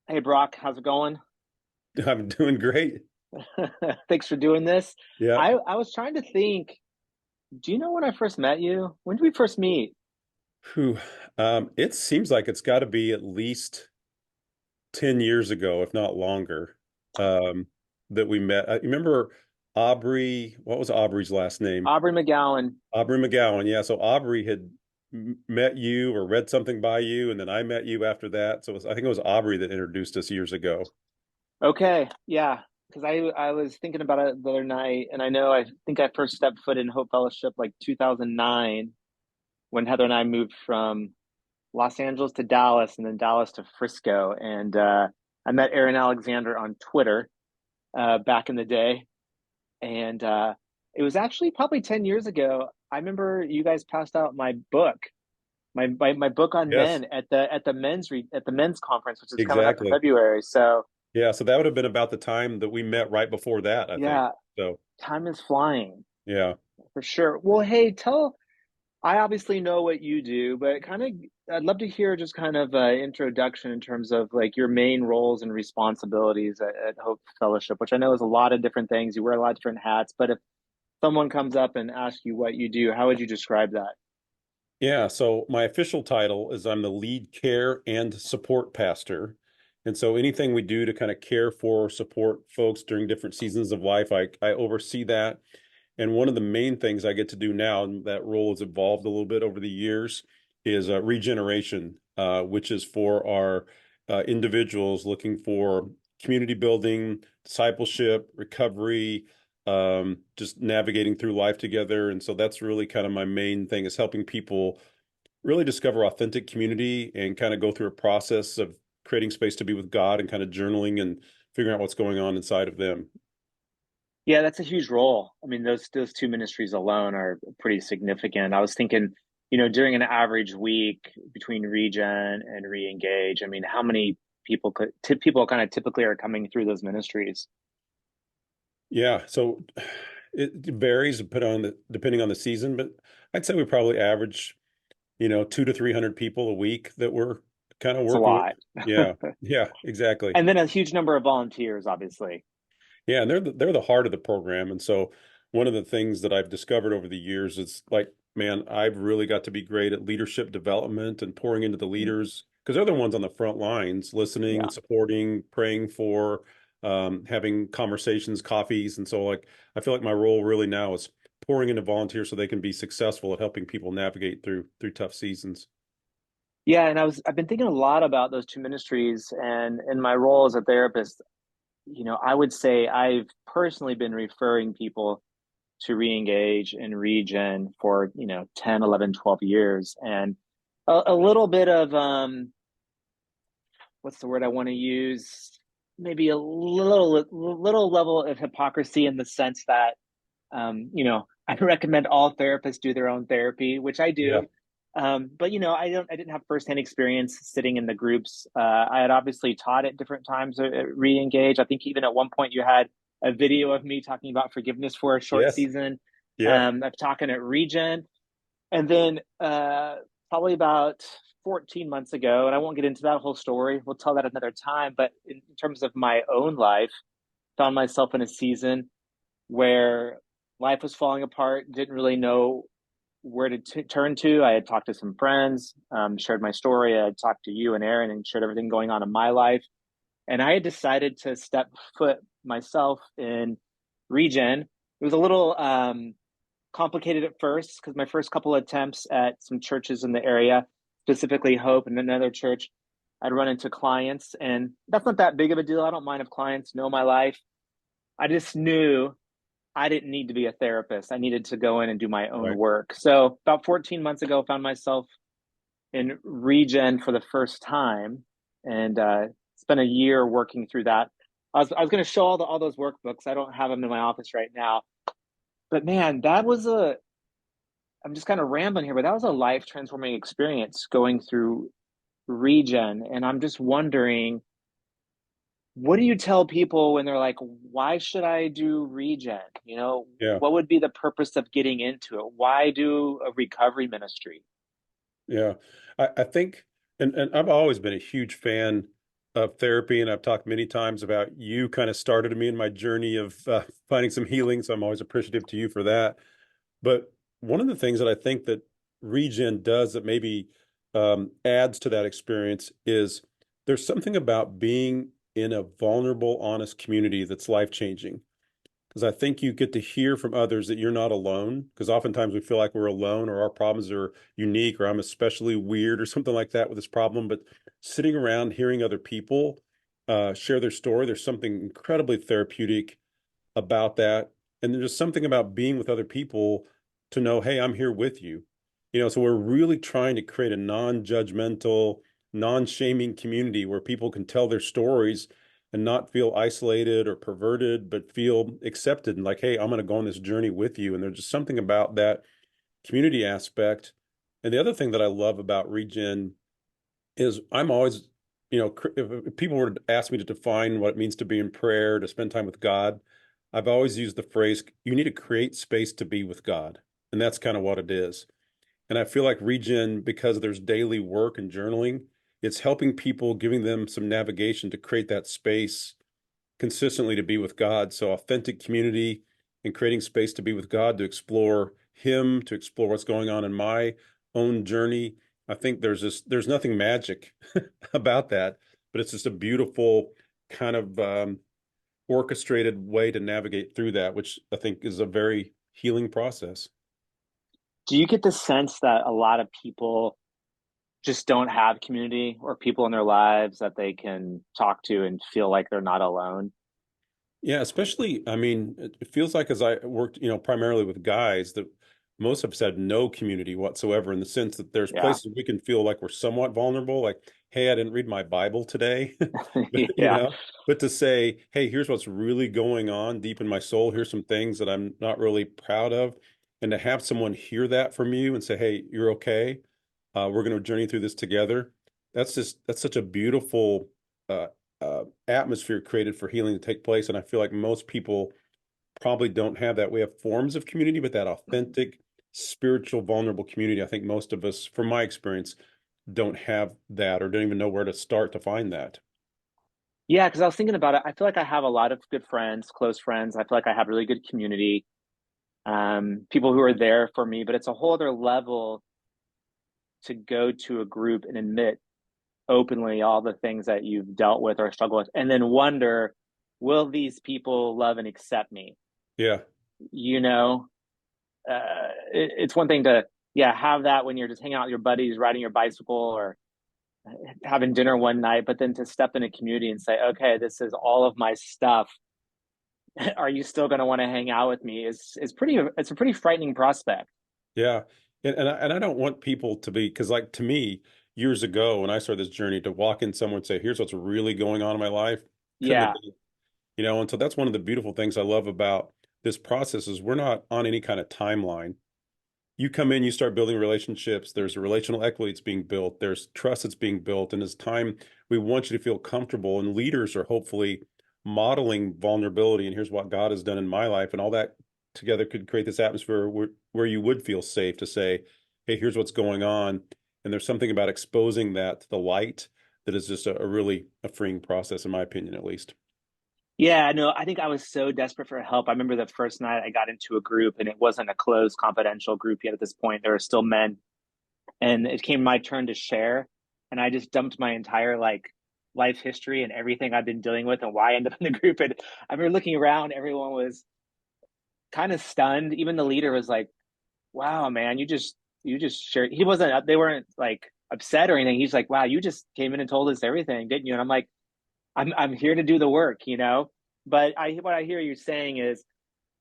Hey Brock, how's it going? I'm doing great. Thanks for doing this. Yeah. I was trying to think, do you know when I first met you? When did we first meet? Whew. It seems like it's got to be at least 10 years ago, if not longer, um, that we met. You remember Aubrey? What was Aubrey's last name? Aubrey McGowan. Aubrey McGowan. Yeah. So Aubrey had met you or read something by you, and then I met you after that. I think it was Aubrey that introduced us years ago. Okay, yeah, because I was thinking about it the other night, and I think I first stepped foot in Hope Fellowship like 2009 when Heather and I moved from Los Angeles to Dallas and then Dallas to Frisco, and I met Aaron Alexander on Twitter back in the day, and it was actually probably 10 years ago. I remember you guys passed out my book, my book on Yes, men at the men's conference, which is coming up in exactly. February. So Yeah. So that would have been about the time that we met right before that, I think. yeah, So, time is flying yeah. for sure. Well, hey, tell I obviously know what you do, but I'd love to hear just kind of an introduction in terms of like your main roles and responsibilities at Hope Fellowship, which I know is a lot of different things. You wear a lot of different hats, but if someone comes up and asks you what you do, how would you describe that? Yeah, so my official title is I'm the lead care and support pastor. And so anything we do to kind of care for, support folks during different seasons of life, I oversee that. And one of the main things I get to do now, and that role has evolved a little bit over the years, is ReGeneration, which is for our individuals looking for community building, discipleship, recovery, just navigating through life together. And so that's really kind of my main thing is helping people really discover authentic community and kind of go through a process of creating space to be with God and kind of journaling and figuring out what's going on inside of them. Yeah, that's a huge role. I mean, those two ministries alone are pretty significant. I was thinking, during an average week between ReGen and ReEngage, I mean, how many people kind of typically are coming through those ministries? Yeah, so it varies depending on the season, but I'd say we probably average, 200 to 300 people a week that we're kind of It's a working with. lot. Yeah, yeah, exactly. And then a huge number of volunteers, obviously. Yeah, and they're the heart of the program. And so one of the things that I've discovered over the years is like, man, I've really got to be great at leadership development and pouring into the Mm. leaders because they're the ones on the front lines, listening Yeah. and supporting, praying for, having conversations, coffees. And so like I feel like my role really now is pouring into volunteers so they can be successful at helping people navigate through tough seasons. Yeah, and I've been thinking a lot about those two ministries and in my role as a therapist, I would say I've personally been referring people to re-engage and regen for 10, 11, 12 years, and a little bit of what's the word I want to use, maybe a little level of hypocrisy in the sense that I recommend all therapists do their own therapy, which I Yeah. do. But I didn't have firsthand experience sitting in the groups. I had obviously taught at different times at re-engage. I think even at one point you had a video of me talking about forgiveness for a short Yes. season. Yeah. I'm talking at ReGen, and then probably about 14 months ago, and I won't get into that whole story. We'll tell that another time. But in terms of my own life, found myself in a season where life was falling apart, didn't really know where to turn to. I had talked to some friends, shared my story. I had talked to you and Aaron and shared everything going on in my life. And I had decided to step foot myself in ReGen. It was a little complicated at first because my first couple of attempts at some churches in the area, specifically Hope and another church, I'd run into clients, and that's not that big of a deal. I don't mind if clients know my life. I just knew I didn't need to be a therapist. I needed to go in and do my own Right. work. So about 14 months ago, found myself in ReGen for the first time, and spent a year working through that. I was going to show all those workbooks. I don't have them in my office right now, but man, that was a. I'm just kind of rambling here, but that was a life transforming experience going through ReGen, and I'm just wondering, what do you tell people when they're like, why should I do ReGen? Yeah. What would be the purpose of getting into it? Why do a recovery ministry? Yeah. I think, and I've always been a huge fan of therapy, and I've talked many times about you kind of started me in my journey of finding some healing. So I'm always appreciative to you for that. But one of the things that I think that ReGen does that maybe adds to that experience is there's something about being in a vulnerable, honest community that's life-changing. Because I think you get to hear from others that you're not alone. Because oftentimes we feel like we're alone or our problems are unique or I'm especially weird or something like that with this problem. But sitting around hearing other people share their story, there's something incredibly therapeutic about that. And there's something about being with other people to know, hey, I'm here with you. So we're really trying to create a non-judgmental, non-shaming community where people can tell their stories and not feel isolated or perverted, but feel accepted and like, hey, I'm going to go on this journey with you. And there's just something about that community aspect. And the other thing that I love about ReGen is I'm always, if people were to ask me to define what it means to be in prayer, to spend time with God, I've always used the phrase, you need to create space to be with God. And that's kind of what it is. And I feel like ReGen, because there's daily work and journaling, it's helping people, giving them some navigation to create that space consistently to be with God. So authentic community and creating space to be with God, to explore Him, to explore what's going on in my own journey. I think there's nothing magic about that, but it's just a beautiful kind of orchestrated way to navigate through that, which I think is a very healing process. Do you get the sense that a lot of people just don't have community or people in their lives that they can talk to and feel like they're not alone? Yeah, especially, I mean, it feels like as I worked, primarily with guys, that most of us had no community whatsoever in the sense that there's Yeah. places we can feel like we're somewhat vulnerable, like, hey, I didn't read my Bible today, but, Yeah. but to say, hey, here's what's really going on deep in my soul. Here's some things that I'm not really proud of. And to have someone hear that from you and say, hey, you're okay. We're going to journey through this together. That's such a beautiful uh, atmosphere created for healing to take place. And I feel like most people probably don't have that. We have forms of community, but that authentic, spiritual, vulnerable community, I think most of us, from my experience, don't have that or don't even know where to start to find that. Yeah, because I was thinking about it. I feel like I have a lot of good friends, close friends. I feel like I have really good community, people who are there for me, but it's a whole other level to go to a group and admit openly all the things that you've dealt with or struggled with, and then wonder, will these people love and accept me? Yeah. You know, it's one thing to, yeah, have that when you're just hanging out with your buddies, riding your bicycle, or having dinner one night, but then to step in a community and say, okay, this is all of my stuff. Are you still going to want to hang out with me? Is pretty. It's a pretty frightening prospect. Yeah. And I don't want people to be, because like to me, years ago when I started this journey, to walk in someone and say, here's what's really going on in my life, couldn't have Yeah, been, and so that's one of the beautiful things I love about this process is we're not on any kind of timeline. You come in, you start building relationships. There's a relational equity that's being built. There's trust that's being built. And as time, we want you to feel comfortable. And leaders are hopefully modeling vulnerability. And here's what God has done in my life. And all that together could create this atmosphere where you would feel safe to say, hey, here's what's going on. And there's something about exposing that to the light that is just a really a freeing process, in my opinion, at least. yeah. No, I think I was so desperate for help. I remember the first night I got into a group, and it wasn't a closed, confidential group yet. At this point, there were still men, and it came my turn to share, and I just dumped my entire life history and everything I've been dealing with and why I ended up in the group. And I remember looking around, everyone was kind of stunned. Even the leader was like, wow, man, you just shared. He wasn't. They weren't like upset or anything. He's like, wow, you just came in and told us everything, didn't you? And I'm like, I'm here to do the work. But what I hear you saying is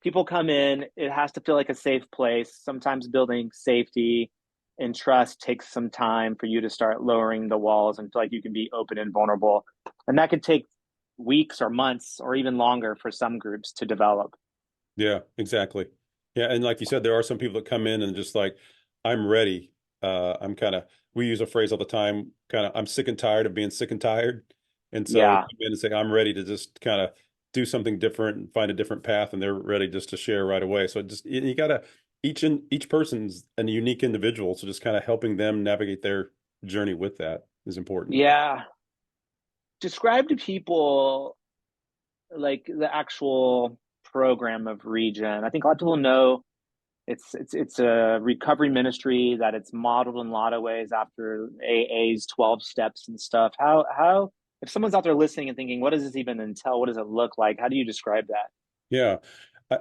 people come in. It has to feel like a safe place. Sometimes building safety and trust takes some time for you to start lowering the walls and feel like you can be open and vulnerable. And that could take weeks or months or even longer for some groups to develop. Yeah, exactly. Yeah, and like you said, there are some people that come in and just like, I'm ready. I'm kind of, we use a phrase all the time, kind of, I'm sick and tired of being sick and tired. And so they Yeah. come in and say, I'm ready to just kind of do something different and find a different path, and they're ready just to share right away. So just you gotta each person's a unique individual, so just kind of helping them navigate their journey with that is important. Yeah. describe to people like the actual program of ReGen. I think a lot of people know it's a recovery ministry that it's modeled in a lot of ways after AA's 12 steps and stuff. How if someone's out there listening and thinking, what does this even entail? What does it look like? How do you describe that? Yeah. I,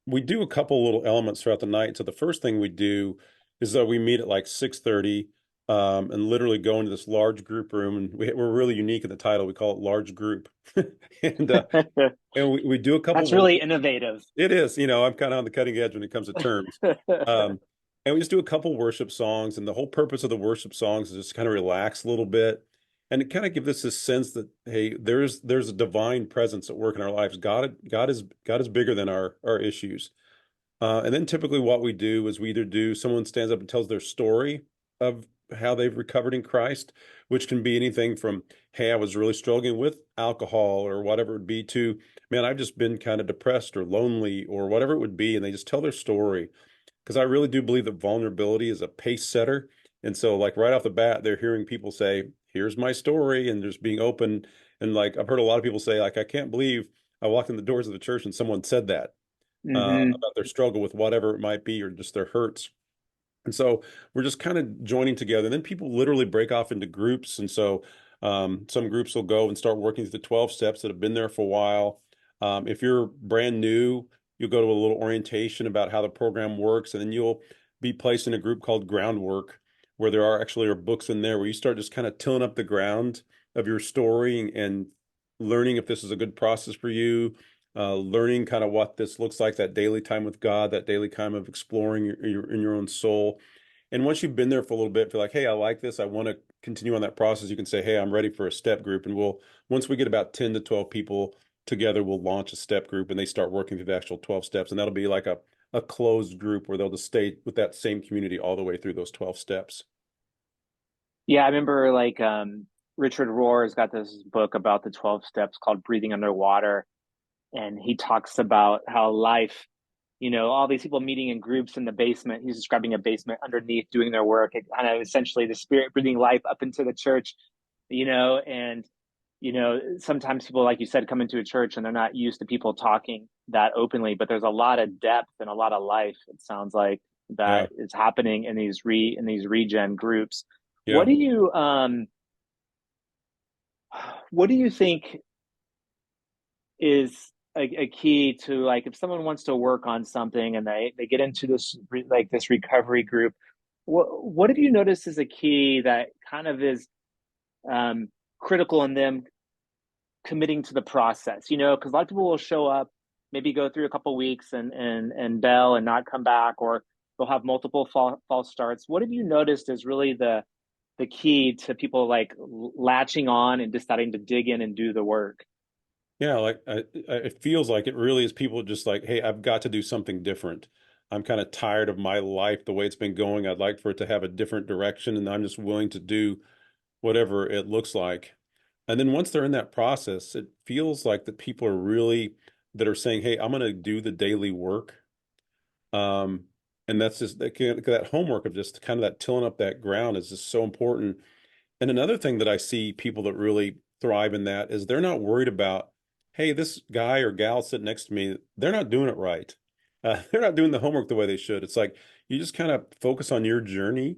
we do a couple little elements throughout the night. So the first thing we do is that we meet at like 6:30 and literally go into this large group room. And we're really unique in the title. We call it large group. And we do a couple That's work. really innovative. It is, I'm kind of on the cutting edge when it comes to terms. Um, and we just do a couple worship songs, and the whole purpose of the worship songs is just kind of relax a little bit, and it kind of give us this sense that hey, there's a divine presence at work in our lives. God is bigger than our issues. And then typically what we do is we either do someone stands up and tells their story of how they've recovered in Christ, which can be anything from, hey, I was really struggling with alcohol or whatever it would be to, man, I've just been kind of depressed or lonely or whatever it would be. And they just tell their story. Because I really do believe that vulnerability is a pace setter. And so, like, right off the bat, they're hearing people say, here's my story, and just being open. And like, I've heard a lot of people say, like, I can't believe I walked in the doors of the church and someone said that Hmm. about their struggle with whatever it might be or just their hurts. And so we're just kind of joining together. And then people literally break off into groups. And so some groups will go and start working through the 12 steps that have been there for a while. If you're brand new, you'll go to a little orientation about how the program works. And then you'll be placed in a group called Groundwork, where there are books in there where you start just kind of tilling up the ground of your story and learning if this is a good process for you, learning kind of what this looks like, that daily time with God, that daily time of exploring in your own soul. And once you've been there for a little bit, feel like, hey, I like this, I want to continue on that process, you can say, hey, I'm ready for a step group. And once we get about 10 to 12 people together, we'll launch a step group and they start working through the actual 12 steps. And that'll be like a closed group where they'll just stay with that same community all the way through those 12 steps. Yeah, I remember like Richard Rohr's got this book about the 12 steps called Breathing Underwater. And he talks about how life, all these people meeting in groups in the basement. He's describing a basement underneath doing their work. It kind of essentially the spirit breathing life up into the church, and sometimes people, like you said, come into a church and they're not used to people talking that openly, but there's a lot of depth and a lot of life, it sounds like, Yeah. that is happening in these ReGen groups. Yeah. What do you what do you think is a key to, like, if someone wants to work on something and they get into this recovery group, what have you noticed is a key that kind of is um, critical in them committing to the process? Because a lot of people will show up, maybe go through a couple weeks and bail and not come back, or they'll have multiple false starts. What have you noticed is really the key to people like latching on and deciding to dig in and do the work? Yeah, like it feels like it really is people just like, hey, I've got to do something different. I'm kind of tired of my life the way it's been going. I'd like for it to have a different direction, and I'm just willing to do whatever it looks like. And then once they're in that process, it feels like that people are really that are saying, hey, I'm going to do the daily work. Um, and that's just that homework of just kind of that tilling up that ground is just so important. And another thing that I see people that really thrive in that is they're not worried about, hey, this guy or gal sitting next to me, they're not doing it right. They're not doing the homework the way they should. It's like you just kind of focus on your journey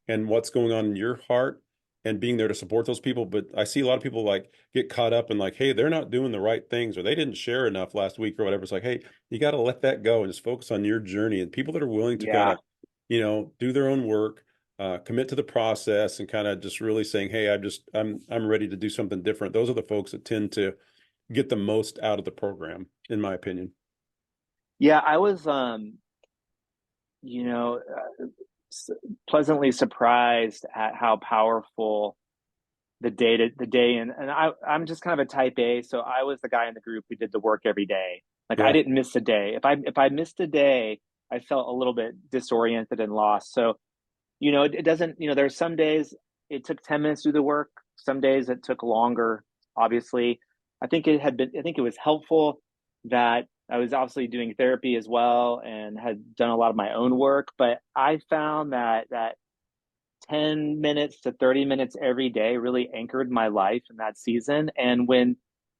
and what's going on in your heart and being there to support those people. But I see a lot of people like get caught up in like, hey, they're not doing the right things or they didn't share enough last week or whatever. It's like, hey, you got to let that go and just focus on your journey. And people that are willing to kind Yeah. of, do their own work, commit to the process and kind of just really saying, hey, I'm ready to do something different. Those are the folks that tend to get the most out of the program, in my opinion. Yeah, I was you know s- pleasantly surprised at how powerful the day, and I'm just kind of a type A, so I was the guy in the group who did the work every day. Like, I Yeah. didn't miss a day. If I missed a day, I felt a little bit disoriented and lost. So, it doesn't, there's some days it took 10 minutes to do the work, some days it took longer, obviously. I think it was helpful that I was obviously doing therapy as well and had done a lot of my own work, but I found that 10 minutes to 30 minutes every day really anchored my life in that season. And when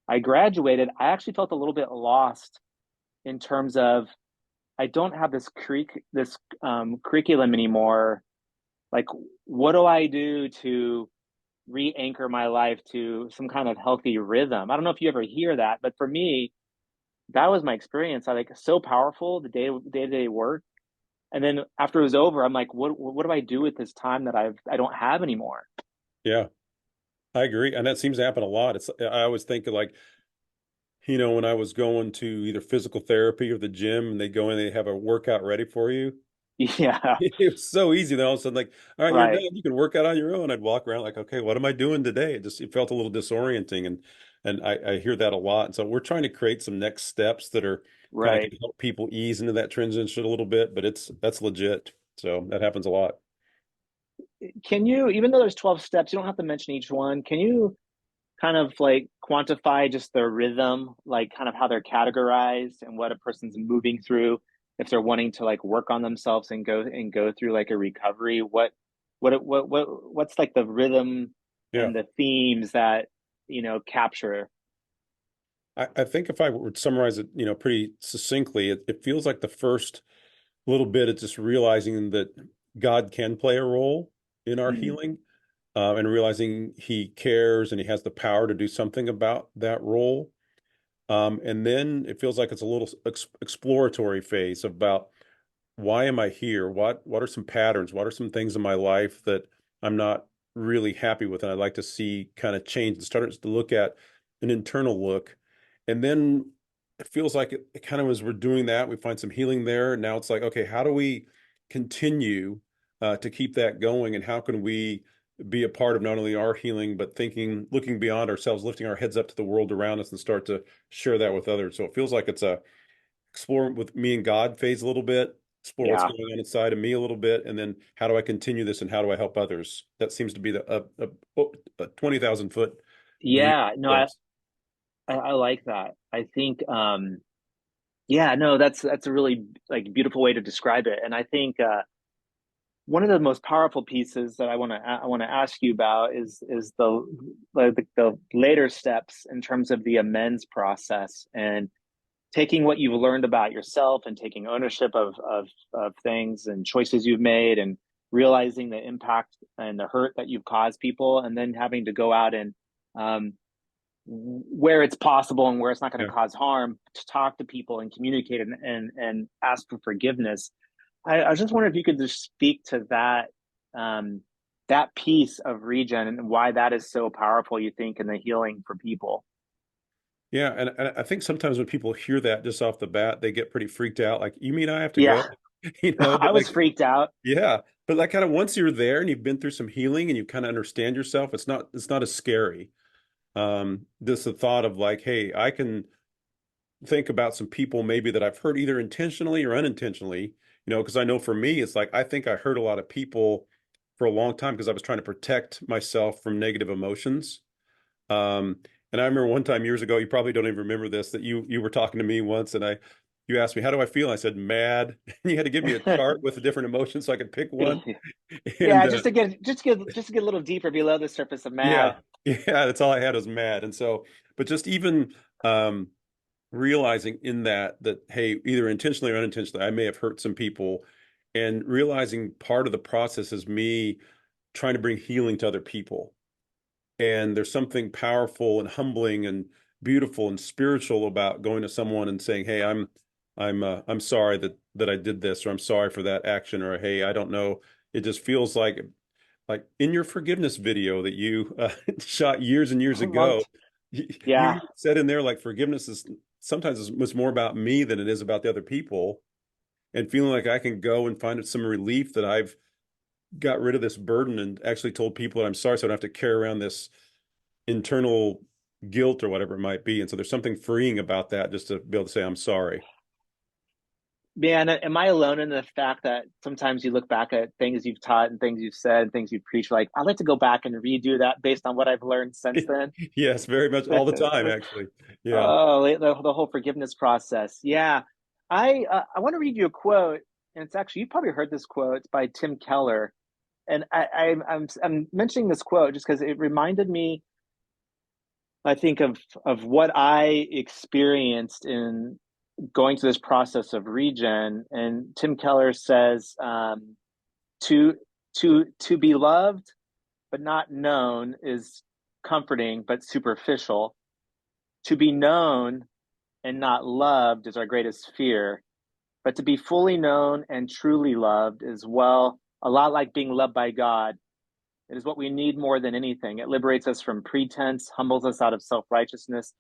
I graduated, I actually felt a little bit lost in terms of I don't have this curriculum anymore. Like, what do I do to re-anchor my life to some kind of healthy rhythm? I don't know if you ever hear that, but for me, that was my experience. I like so powerful the day to day work, and then after it was over, I'm like, what do I do with this time that I don't have anymore? Yeah, I agree. And that seems to happen a lot. I always think of like, when I was going to either physical therapy or the gym and they go in, they have a workout ready for you. Yeah, It was so easy. Then all of a sudden, like, all right, you're done. right, You can work out on your own. I'd walk around like, okay, what am I doing today? It felt a little disorienting, and I hear that a lot. And so we're trying to create some next steps that are kind of right. can help people ease into that transition a little bit, but that's legit. So that happens a lot. Can you, even though there's 12 steps, you don't have to mention each one. Can you kind of like quantify just their rhythm, like kind of how they're categorized and what a person's moving through if they're wanting to like work on themselves and go through like a recovery? What's like the rhythm Yeah. and the themes that capture? I think if I were to summarize it, pretty succinctly, it feels like the first little bit is just realizing that God can play a role in our Mm, healing, and realizing He cares and He has the power to do something about that role. And then it feels like it's a little exploratory phase about why am I here? What are some patterns? What are some things in my life that I'm not really happy with, and I'd like to see kind of change and start to look at an internal look. And then it feels like it kind of as we're doing that, we find some healing there. Now it's like, okay, how do we continue to keep that going, and how can we be a part of not only our healing, but looking beyond ourselves, lifting our heads up to the world around us and start to share that with others. So it feels like it's a explore with me and God phase a little bit, explore what's yeah, going on inside of me a little bit, and then how do I continue this and how do I help others? That seems to be a 20,000 foot view yeah. No, of things. I like that. I think yeah, no, that's a really like beautiful way to describe it. And I think one of the most powerful pieces that I want to ask you about is the later steps in terms of the amends process and taking what you've learned about yourself and taking ownership of things and choices you've made and realizing the impact and the hurt that you've caused people, and then having to go out and um, where it's possible and where it's not going Yeah. to cause harm to talk to people and communicate and ask for forgiveness. I was just wondering if you could just speak to um, that piece of ReGen and why that is so powerful, you think, in the healing for people. Yeah, and I think sometimes when people hear that just off the bat, they get pretty freaked out. Like, you mean I have to go? Yeah, But I was like, freaked out. yeah, but like kind of once you're there and you've been through some healing and you kind of understand yourself, it's not as scary. Just the thought of like, hey, I can think about some people maybe that I've hurt either intentionally or unintentionally, because I know for me, it's like I think I hurt a lot of people for a long time because I was trying to protect myself from negative emotions. Um, and I remember one time years ago, you probably don't even remember this, that you were talking to me once and you asked me, how do I feel? I said, mad. And you had to give me a chart with the different emotions so I could pick one. And Yeah, just to get a little deeper below the surface of yeah, mad. yeah, that's all I had was mad. And so, but just even realizing in that, hey, either intentionally or unintentionally, I may have hurt some people, and realizing part of the process is me trying to bring healing to other people. And there's something powerful and humbling and beautiful and spiritual about going to someone and saying, hey, I'm sorry that I did this, or I'm sorry for that action, or hey, I don't know. It just feels like in your forgiveness video that you shot years and years ago, Loved. you Yeah. said in there like forgiveness is sometimes it's more about me than it is about the other people, and feeling like I can go and find some relief that I've got rid of this burden and actually told people that I'm sorry, so I don't have to carry around this internal guilt or whatever it might be. And so there's something freeing about that, just to be able to say I'm sorry. Man, am I alone in the fact that sometimes you look back at things you've taught and things you've said and things you've preached, like, I'd like to go back and redo that based on what I've learned since then? Yes, very much all the time, actually. Yeah. Oh, the whole forgiveness process. Yeah. I want to read you a quote, and it's actually, you've probably heard this quote. It's by Tim Keller. And I'm mentioning this quote just because it reminded me, I think, of what I experienced in going through this process of regen. And Tim Keller says, to to be loved but not known is comforting but superficial. To be known and not loved is our greatest fear. But to be fully known and truly loved is, well, a lot like being loved by God. It is what we need more than anything. It liberates us from pretense, humbles us out of self righteousness,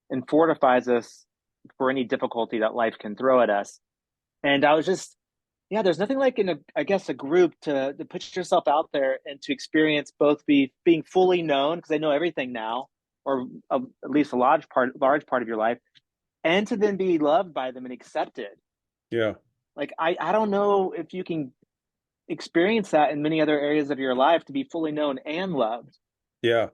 and fortifies us for any difficulty that life can throw at us. And I was just, yeah, there's nothing like in a, I guess, a group to put yourself out there and to experience both being fully known, because I know everything now, or at least a large part of your life, and to then be loved by them and accepted. Yeah. Like I don't know if you can experience that in many other areas of your life, to be fully known and loved. Yeah,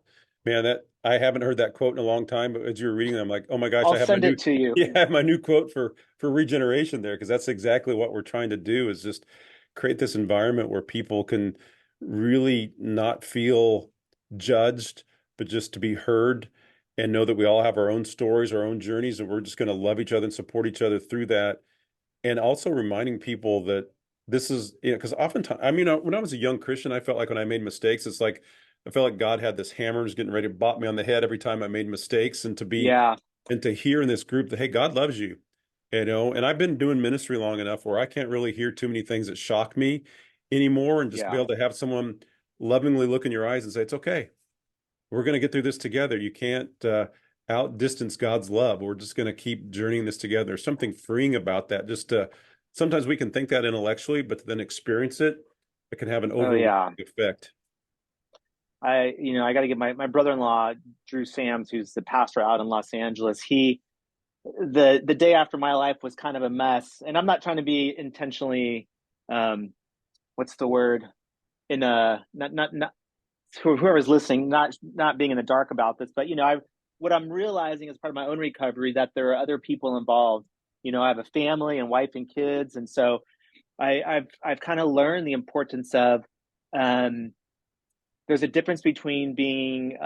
man, that I haven't heard that quote in a long time, but as you were reading it, I'm like, oh my gosh, I'll I have my send new, it to you. yeah, I have my new quote for regeneration there, because that's exactly what we're trying to do, is just create this environment where people can really not feel judged, but just to be heard and know that we all have our own stories, our own journeys, and we're just going to love each other and support each other through that. And also reminding people that this is, because oftentimes, I mean, when I was a young Christian, I felt like when I made mistakes, it's like I felt like God had this hammer, was getting ready to bop me on the head every time I made mistakes. Yeah, And to hear in this group that, hey, God loves you, and I've been doing ministry long enough where I can't really hear too many things that shock me anymore, and just to be yeah. able to have someone lovingly look in your eyes and say, it's okay. We're going to get through this together. You can't outdistance God's love. We're just going to keep journeying this together. There's something freeing about that. Sometimes we can think that intellectually, but to then experience it, it can have an Oh overwhelming yeah. effect. I got to give my brother-in-law, Drew Sams, who's the pastor out in Los Angeles. The day after my life was kind of a mess, and I'm not trying to be intentionally, um, what's the word? In a not whoever's listening, not being in the dark about this, but what I'm realizing as part of my own recovery, that there are other people involved. I have a family and wife and kids, and so I've kind of learned the importance of, um, there's a difference between being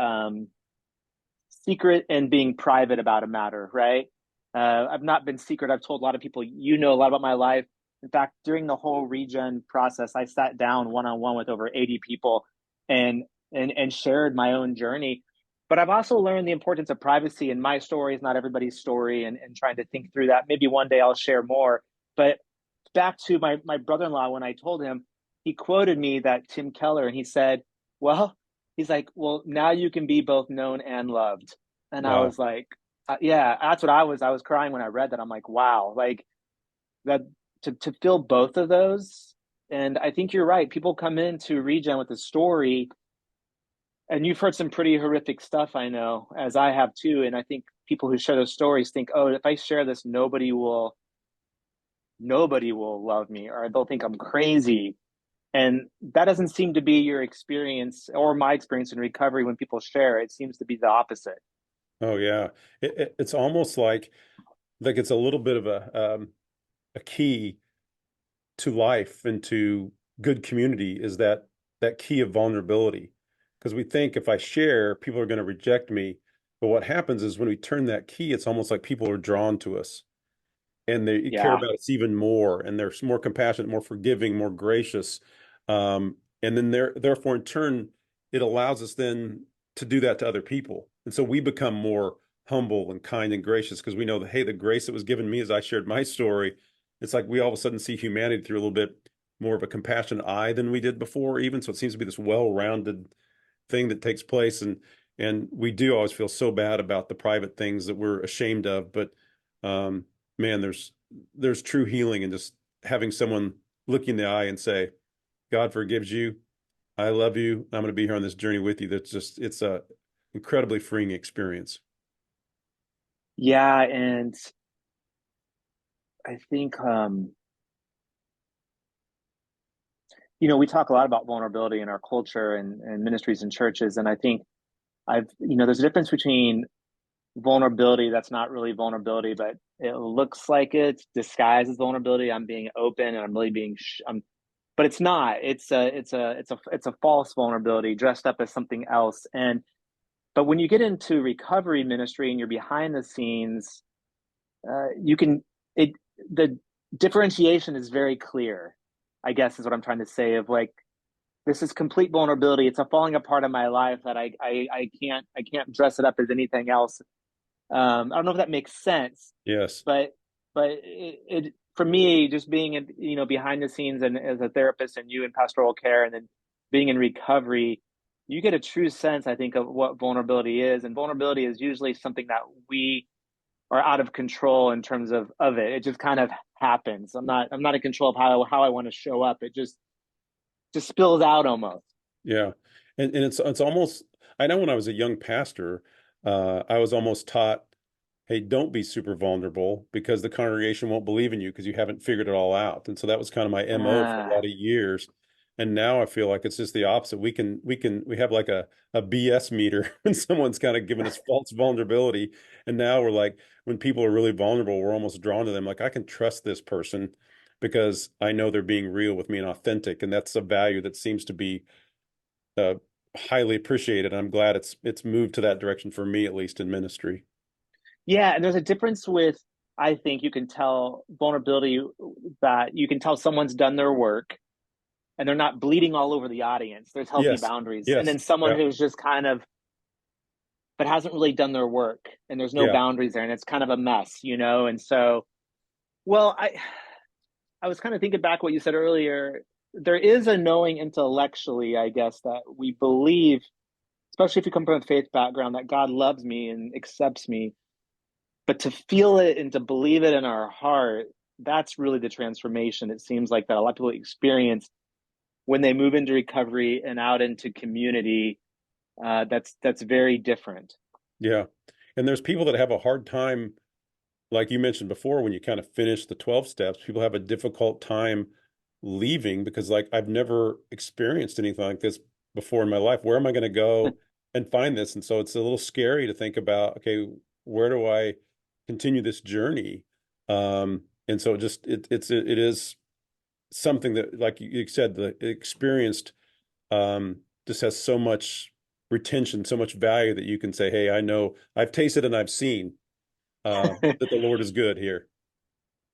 secret and being private about a matter, right? I've not been secret. I've told a lot of people, a lot about my life. In fact, during the whole regen process, I sat down one on one with over 80 people and and shared my own journey. But I've also learned the importance of privacy, and my story is not everybody's story, and trying to think through that. Maybe one day I'll share more. But back to my brother-in-law, when I told him, he quoted me, that Tim Keller, and he said, well, he's like, well, now you can be both known and loved. And I Wow. was like, yeah, that's what I was crying when I read that. I'm like, wow, like that, to feel both of those. And I think you're right. People come into Regen with a story, and you've heard some pretty horrific stuff, I know, as I have too. And I think people who share those stories think, oh, if I share this, nobody will love me, or they'll think I'm crazy. And that doesn't seem to be your experience or my experience in recovery. When people share, it seems to be the opposite. Oh yeah. It's almost like it's a little bit of a key to life and to good community, is that key of vulnerability. Because we think if I share, people are going to reject me. But what happens is when we turn that key, it's almost like people are drawn to us and they care Yeah. about us even more, and they're more compassionate, more forgiving, more gracious. And then therefore, in turn, it allows us then to do that to other people. And so we become more humble and kind and gracious, because we know that, hey, the grace that was given me as I shared my story, it's like we all of a sudden see humanity through a little bit more of a compassionate eye than we did before, even. So it seems to be this well-rounded thing that takes place. And we do always feel so bad about the private things that we're ashamed of. But um, man, there's true healing in just having someone look you in the eye and say, God forgives you. I love you. I'm going to be here on this journey with you. It's a incredibly freeing experience. Yeah. And I think, we talk a lot about vulnerability in our culture and ministries and churches. And I think there's a difference between vulnerability that's not really vulnerability, but it looks like it's disguised as vulnerability. I'm being open, and I'm really I'm but it's not. It's a false vulnerability dressed up as something else. And but when you get into recovery ministry and you're behind the scenes, you can it the differentiation is very clear. I guess is what I'm trying to say. Of like, this is complete vulnerability. It's a falling apart of my life that I can't dress it up as anything else. I don't know if that makes sense, Yes. but it for me, just being in, behind the scenes and as a therapist and you in pastoral care and then being in recovery, you get a true sense, I think, of what vulnerability is. And vulnerability is usually something that we are out of control in terms of it. It just kind of happens. I'm not in control of how I want to show up. It just spills out almost. Yeah. And it's almost, I know when I was a young pastor, I was almost taught, hey, don't be super vulnerable because the congregation won't believe in you because you haven't figured it all out. And so that was kind of my MO for a lot Ah, of years. And now I feel like it's just the opposite. We have like a BS meter when someone's kind of giving us false vulnerability. And now we're like, when people are really vulnerable, we're almost drawn to them. Like I can trust this person because I know they're being real with me and authentic. And that's a value that seems to be uh, highly appreciated. I'm glad it's moved to that direction for me, at least in ministry. yeah, and there's a difference with, I think you can tell vulnerability, that you can tell someone's done their work and they're not bleeding all over the audience. There's healthy Yes, boundaries. And yes, then someone yeah, who's just kind of, but hasn't really done their work and there's no yeah, boundaries there and it's kind of a mess, And so, well, I was kind of thinking back what you said earlier. There is a knowing intellectually, I guess, that we believe, especially if you come from a faith background, that God loves me and accepts me. But to feel it and to believe it in our heart, that's really the transformation. It seems like that a lot of people experience when they move into recovery and out into community. That's very different. yeah. And there's people that have a hard time, like you mentioned before, when you kind of finish the 12 steps, people have a difficult time leaving because like I've never experienced anything like this before in my life. Where am I going to go and find this? And so it's a little scary to think about, okay, where do I continue this journey? And so it is something that, like you said, the experienced just has so much retention, so much value that you can say, hey, I know I've tasted and I've seen that the Lord is good here.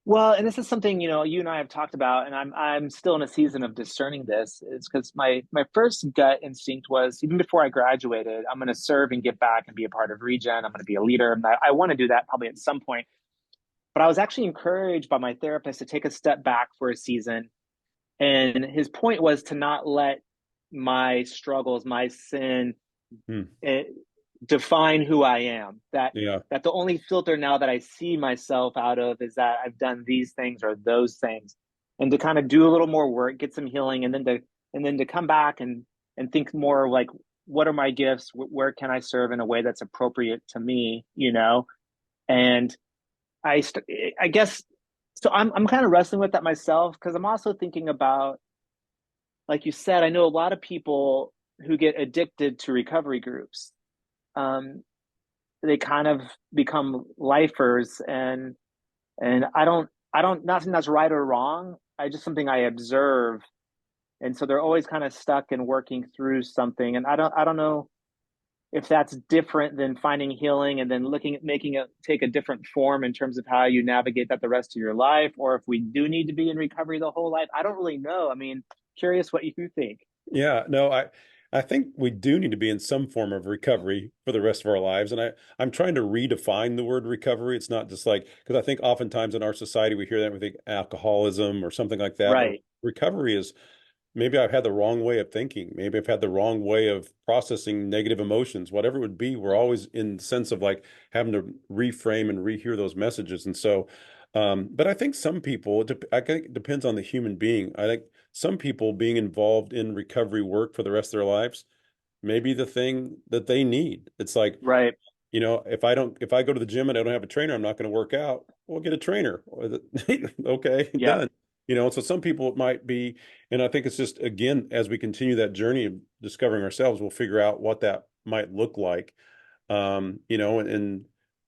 Well, and this is something, you and I have talked about, and I'm still in a season of discerning this. It's because my first gut instinct was, even before I graduated, I'm going to serve and give back and be a part of ReGen. I'm going to be a leader, and I want to do that probably at some point. But I was actually encouraged by my therapist to take a step back for a season. And his point was to not let my struggles, my sin, Hmm. eh, define who I am. Yeah. That the only filter now that I see myself out of is that I've done these things or those things, and to kind of do a little more work, get some healing, and then to come back and think more like, what are my gifts? Where can I serve in a way that's appropriate to me? And I I guess so. I'm kind of wrestling with that myself because I'm also thinking about, like you said, I know a lot of people who get addicted to recovery groups. Um, they kind of become lifers, and I don't not saying that's right or wrong. I just something I observe, and so they're always kind of stuck and working through something, and I don't know if that's different than finding healing and then looking at making it take a different form in terms of how you navigate that the rest of your life, or if we do need to be in recovery the whole life. I don't really know. I mean, curious what you think. Yeah. No, I think we do need to be in some form of recovery for the rest of our lives. And I'm trying to redefine the word recovery. It's not just like, because I think oftentimes in our society we hear that and we think alcoholism or something like that. But Right. recovery is maybe I've had the wrong way of thinking. Maybe I've had the wrong way of processing negative emotions, whatever it would be. We're always in the sense of like having to reframe and rehear those messages. And so, but I think some people, I think it depends on the human being. I think some people being involved in recovery work for the rest of their lives may be the thing that they need. It's like, Right. if I go to the gym and I don't have a trainer, I'm not going to work out. Well, get a trainer. Okay, Yep. done. So some people it might be, and I think it's just, again, as we continue that journey of discovering ourselves, we'll figure out what that might look like. And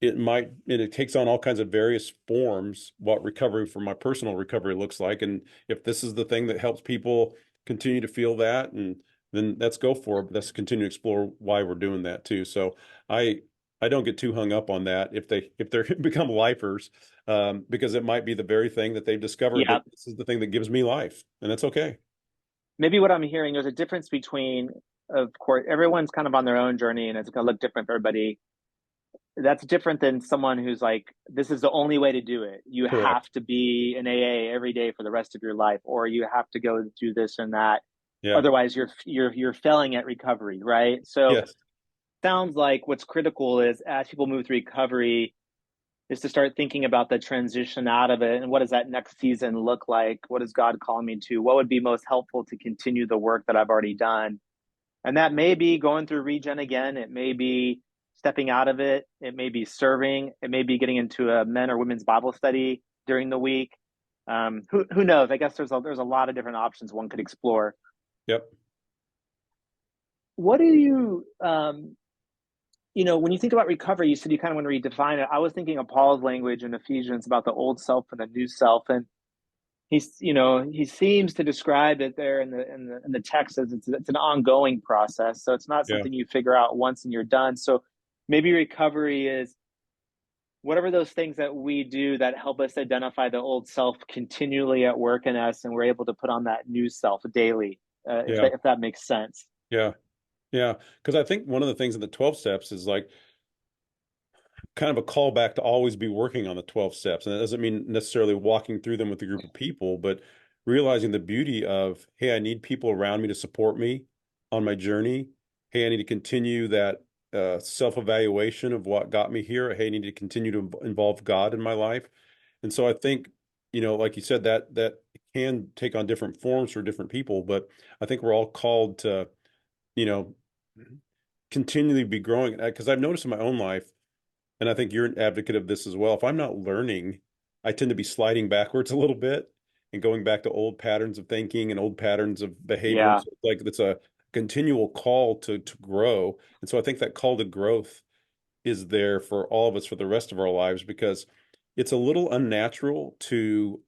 it takes on all kinds of various forms, what recovery for my personal recovery looks like. And if this is the thing that helps people continue to feel that, and then let's go for it. Let's continue to explore why we're doing that too. So I I don't get too hung up on that if they become lifers, because it might be the very thing that they've discovered Yeah, that this is the thing that gives me life, and that's okay. maybe what I'm hearing, there's a difference between, of course, everyone's kind of on their own journey and it's going to look different for everybody. That's different than someone who's like, this is the only way to do it. You have Correct. to be in AA every day for the rest of your life, or you have to go do this and that. Yeah. Otherwise, you're failing at recovery, right? So Yes. sounds like what's critical is as people move through recovery is to start thinking about the transition out of it and what does that next season look like? What does God call me to? What would be most helpful to continue the work that I've already done? And that may be going through ReGen again. It may be stepping out of it. It may be serving. It may be getting into a men or women's Bible study during the week. Who knows? I guess there's a lot of different options one could explore. Yep. What do when you think about recovery, you said you kind of want to redefine it. I was thinking of Paul's language in Ephesians about the old self and the new self, and he seems to describe it there in the text as it's an ongoing process. So it's not Yeah. something you figure out once and you're done. So maybe recovery is whatever those things that we do that help us identify the old self continually at work in us, and we're able to put on that new self daily. If Yeah. that makes sense. Yeah. Yeah. Because I think one of the things in the 12 steps is like kind of a callback to always be working on the 12 steps. And that doesn't mean necessarily walking through them with a group of people, but realizing the beauty of, hey, I need people around me to support me on my journey. Hey, I need to continue that self-evaluation of what got me here. Hey, I need to continue to involve God in my life. And so I think, like you said, that can take on different forms for different people, but I think we're all called to, you know, continually be growing. Because I've noticed in my own life, and I think you're an advocate of this as well. If I'm not learning, I tend to be sliding backwards a little bit and going back to old patterns of thinking and old patterns of behavior. And Yeah. so like it's a continual call to grow. And so I think that call to growth is there for all of us for the rest of our lives, because it's a little unnatural to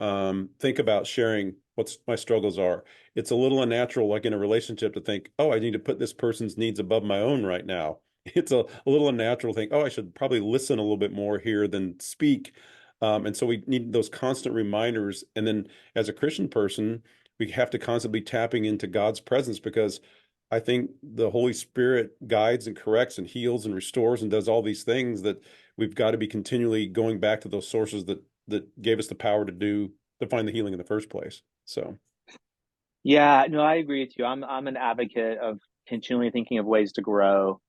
think about sharing what my struggles are. It's a little unnatural, like in a relationship, to think, oh, I need to put this person's needs above my own right now. It's a little unnatural to think, oh, I should probably listen a little bit more here than speak. And so we need those constant reminders. And then as a Christian person, we have to constantly tapping into God's presence, because I think the Holy Spirit guides and corrects and heals and restores and does all these things, that we've got to be continually going back to those sources that gave us the power to find the healing in the first place. So Yeah, no, I agree with you. I'm an advocate of continually thinking of ways to grow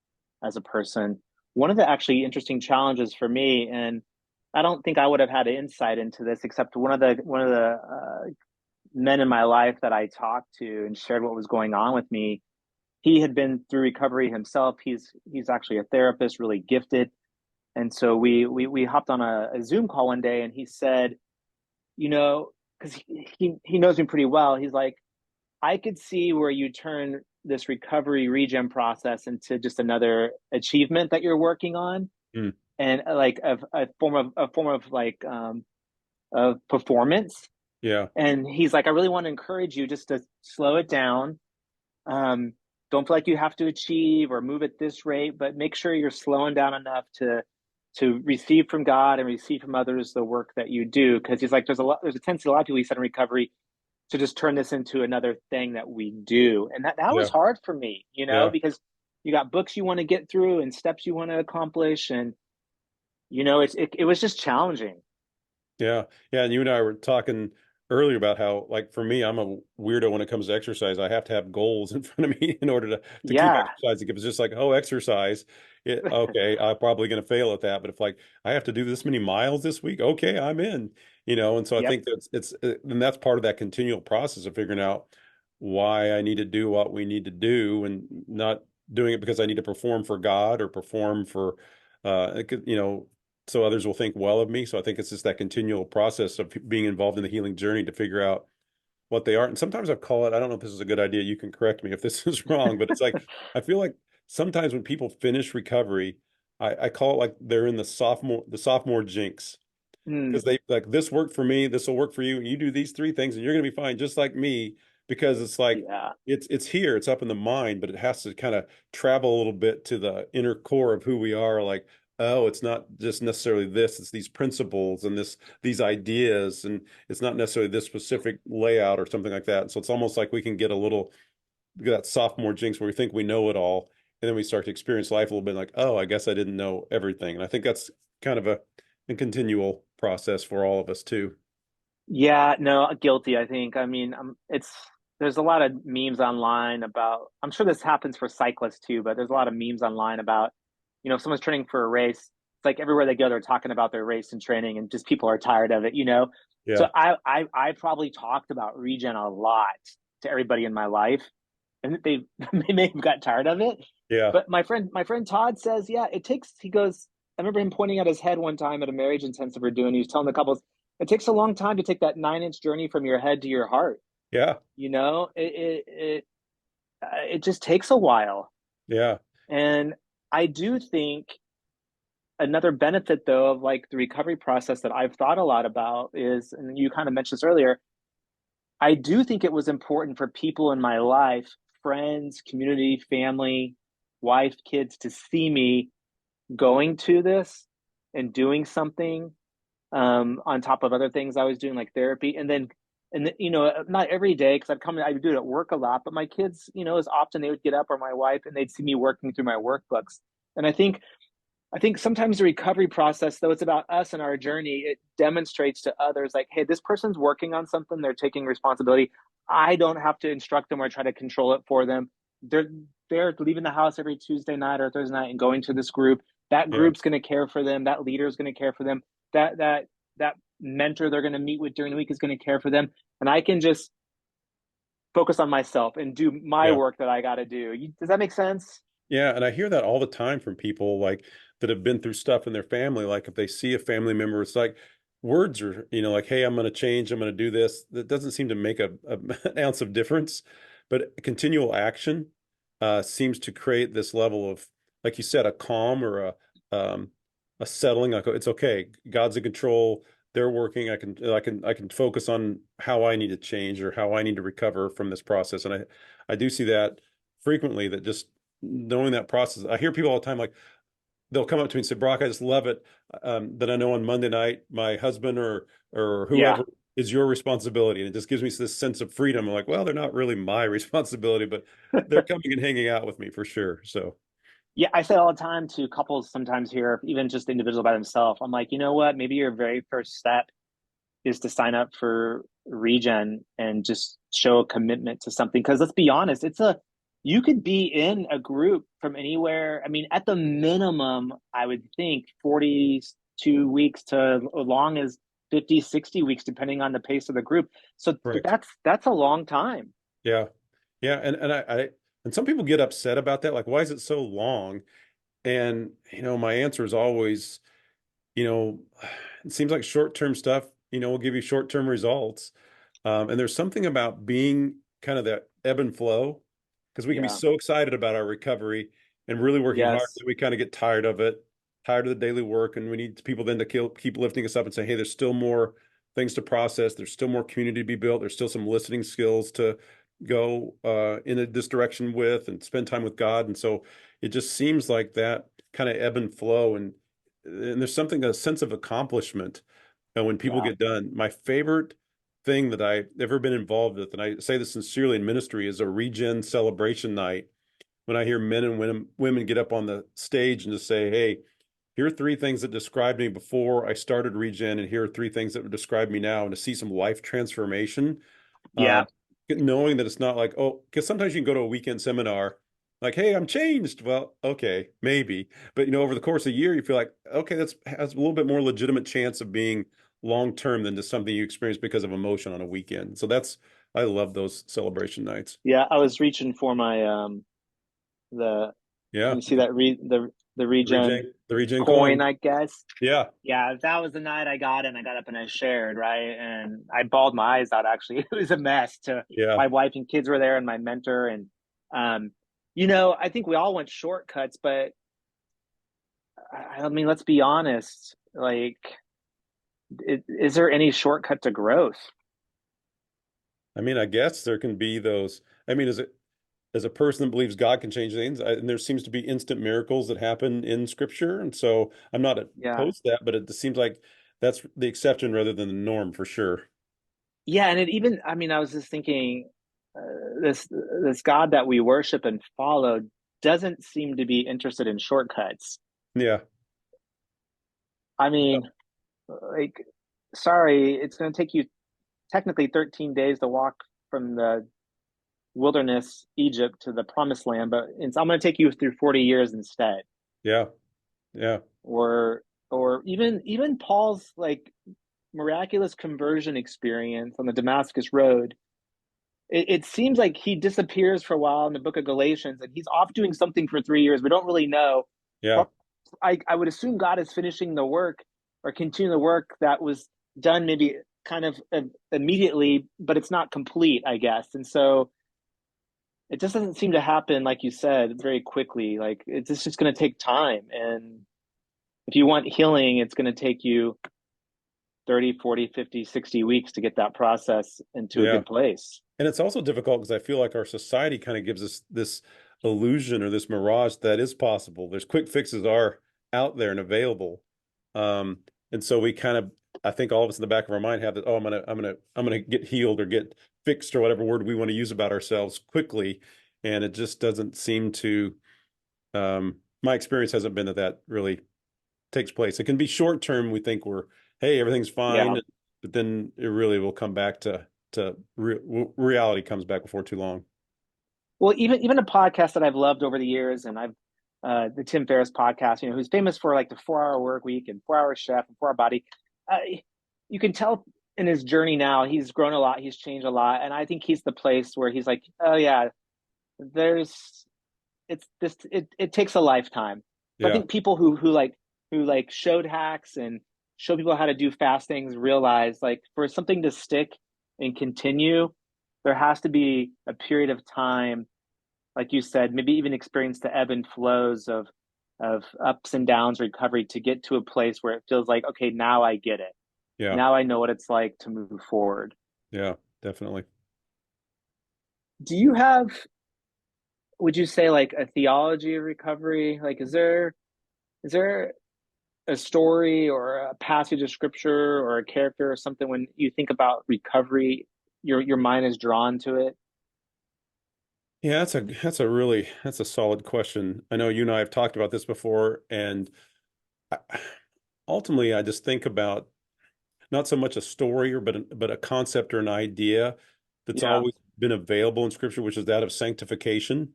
as a person. One of the actually interesting challenges for me, and I don't think I would have had insight into this except one of the men in my life that I talked to and shared what was going on with me. He had been through recovery himself. He's actually a therapist, really gifted, and so we hopped on a Zoom call one day, and he said, because he knows me pretty well. He's like, I could see where you turn this recovery ReGen process into just another achievement that you're working on, mm, and like a form of like of performance. yeah, And he's like, I really want to encourage you just to slow it down. Um, don't feel like you have to achieve or move at this rate, but make sure you're slowing down enough to receive from God and receive from others the work that you do. Because he's like, there's a tendency a lot of people he said in recovery to just turn this into another thing that we do. And that was yeah, hard for me, yeah, because you got books you want to get through and steps you want to accomplish. And, it was just challenging. yeah, yeah. And you and I were talking earlier about how, like, for me, I'm a weirdo when it comes to exercise. I have to have goals in front of me in order to keep Yeah. exercising. If it's just like, oh, exercise, okay, I'm probably going to fail at that. But if like I have to do this many miles this week, okay, I'm in. And so I Yep. think and that's part of that continual process of figuring out why I need to do what we need to do, and not doing it because I need to perform for God or perform for, so others will think well of me. So I think it's just that continual process of being involved in the healing journey to figure out what they are. And sometimes I call it, I don't know if this is a good idea. You can correct me if this is wrong, but it's like, I feel like sometimes when people finish recovery, I call it like they're in the sophomore jinx. Mm, Because they like this worked for me, this will work for you. You do these three things, and you're going to be fine, just like me. Because it's like yeah. it's here, it's up in the mind, but it has to kind of travel a little bit to the inner core of who we are. Like, oh, it's not just necessarily this; it's these principles and these ideas, and it's not necessarily this specific layout or something like that. So it's almost like we can get a little that sophomore jinx where we think we know it all, and then we start to experience life a little bit like, oh, I guess I didn't know everything. And I think that's kind of a continual process for all of us too. Yeah, no, guilty, I think. I mean, it's there's a lot of memes online about, I'm sure this happens for cyclists too, but there's a lot of memes online about, if someone's training for a race, it's like everywhere they go, they're talking about their race and training, and just people are tired of it. Yeah. So I probably talked about regen a lot to everybody in my life, and they may have got tired of it. Yeah. But my friend Todd says, yeah, he goes, I remember him pointing at his head one time at a marriage intensive we're doing. He was telling the couples, it takes a long time to take that 9-inch journey from your head to your heart. Yeah. It just takes a while. Yeah. And I do think another benefit though of like the recovery process that I've thought a lot about is, and you kind of mentioned this earlier, I do think it was important for people in my life, friends, community, family, wife, kids, to see me going to this and doing something, on top of other things I was doing like therapy. Not every day, because I would do it at work a lot, but my kids, as often they would get up, or my wife, and they'd see me working through my workbooks. And I think sometimes the recovery process, though it's about us and our journey, it demonstrates to others like, hey, this person's working on something, they're taking responsibility. I don't have to instruct them or try to control it for them. They're leaving the house every Tuesday night or Thursday night and going to this group. That Yeah. group's going to care for them. That leader is going to care for them. That mentor they're going to meet with during the week is going to care for them. And I can just focus on myself and do my Yeah. work that I got to do. Does that make sense? Yeah. And I hear that all the time from people like that have been through stuff in their family. Like if they see a family member, it's like words are, like, hey, I'm going to change, I'm going to do this. That doesn't seem to make an ounce of difference. But continual action seems to create this level of, like you said, a calm or a settling. Like it's okay. God's in control. They're working. I can focus on how I need to change or how I need to recover from this process. And I do see that frequently, that just knowing that process. I hear people all the time, like they'll come up to me and say, Brock, I just love it. That I know on Monday night, my husband or Yeah. whoever is your responsibility. And it just gives me this sense of freedom. I'm like, well, they're not really my responsibility, but they're coming and hanging out with me for sure. So Yeah, I say all the time to couples sometimes here, even just individual by themselves. I'm like, you know what? Maybe your very first step is to sign up for ReGen and just show a commitment to something. Because let's be honest, you could be in a group from anywhere. I mean, at the minimum, I would think 42 weeks to as long as 50, 60 weeks, depending on the pace of the group. So correct. that's a long time. Yeah. Yeah. And some people get upset about that. Like, why is it so long? And, my answer is always, you know, it seems like short-term stuff, will give you short-term results. And there's something about being kind of that ebb and flow, because we can be Yeah. so excited about our recovery and really working hard Yes. that we kind of get tired of it, tired of the daily work. And we need people then to keep lifting us up and say, hey, there's still more things to process. There's still more community to be built. There's still some listening skills to go in this direction with and spend time with God. And so it just seems like that kind of ebb and flow. And there's something, a sense of accomplishment when people Yeah. get done. My favorite thing that I've ever been involved with, and I say this sincerely in ministry, is a ReGen celebration night. When I hear men and women get up on the stage and just say, hey, here are three things that described me before I started ReGen, and here are three things that would describe me now, and to see some life transformation. Yeah. um, Knowing that it's not like, oh, because sometimes you can go to a weekend seminar like, hey, I'm changed. Well, okay, maybe. But, over the course of a year, you feel like, okay, that's has a little bit more legitimate chance of being long term than just something you experience because of emotion on a weekend. So I love those celebration nights. Yeah. I was reaching for my the Yeah. you see that the ReGen The ReGen coin, coin. I guess. Yeah. Yeah, that was the night I got it, and I got up and I shared, right? And I bawled my eyes out actually. It was a mess. To Yeah. My wife and kids were there and my mentor, and um I think we all went shortcuts, but I mean, let's be honest. Like, is there any shortcut to growth? I mean, I guess there can be those. I mean, as a person that believes God can change things, and there seems to be instant miracles that happen in Scripture, and so I'm not Yeah. opposed to that, but it seems like that's the exception rather than the norm for sure. Yeah, and it even, I mean, I was just thinking, this God that we worship and follow doesn't seem to be interested in shortcuts. Yeah, I mean, like, sorry, it's going to take you technically 13 days to walk from the wilderness, Egypt, to the promised land, but I'm going to take you through 40 years instead. yeah, yeah, Or, or even Paul's like miraculous conversion experience on the Damascus Road. It seems like he disappears for a while in the book of Galatians and he's off doing something for 3 years. We don't really know. yeah, But I would assume God is finishing the work or continuing the work that was done maybe kind of immediately, but it's not complete, I guess. And so it just doesn't seem to happen, like you said, very quickly. Like it's just going to take time. And if you want healing, it's going to take you 30, 40, 50, 60 weeks to get that process into a yeah. good place. And it's also difficult because I feel like our society kind of gives us this illusion or this mirage that is possible. There's quick fixes are out there and available. Um, and so we kind of, I think all of us in the back of our mind have that, oh, I'm gonna get healed or get fixed or whatever word we want to use about ourselves quickly. And it just doesn't seem to, my experience hasn't been that that really takes place. It can be short term. We think hey, everything's Yeah. fine, but then it really will come back to reality comes back before too long. Well, even a podcast that I've loved over the years, and I've the Tim Ferriss podcast, who's famous for like the 4 hour work week and 4 hour chef and 4 hour body. Uh, you can tell in his journey now, he's grown a lot, he's changed a lot, and I think he's the place where he's like, oh yeah, there's it takes a lifetime. So I Yeah, think people who showed hacks and show people how to do fast things realize like for something to stick and continue, there has to be a period of time, like you said, maybe even experience the ebb and flows of ups and downs recovery to get to a place where it feels like, okay, now I get it. yeah, Now I know what it's like to move forward. yeah, definitely. Do you have, would you say like a theology of recovery? Like is there a story or a passage of scripture or a character or something when you think about recovery, your mind is drawn to it? Yeah, that's a solid question. I know you and I have talked about this before, and I, ultimately, I just think about not so much a story or but a concept or an idea that's Yeah, always been available in Scripture, which is that of sanctification.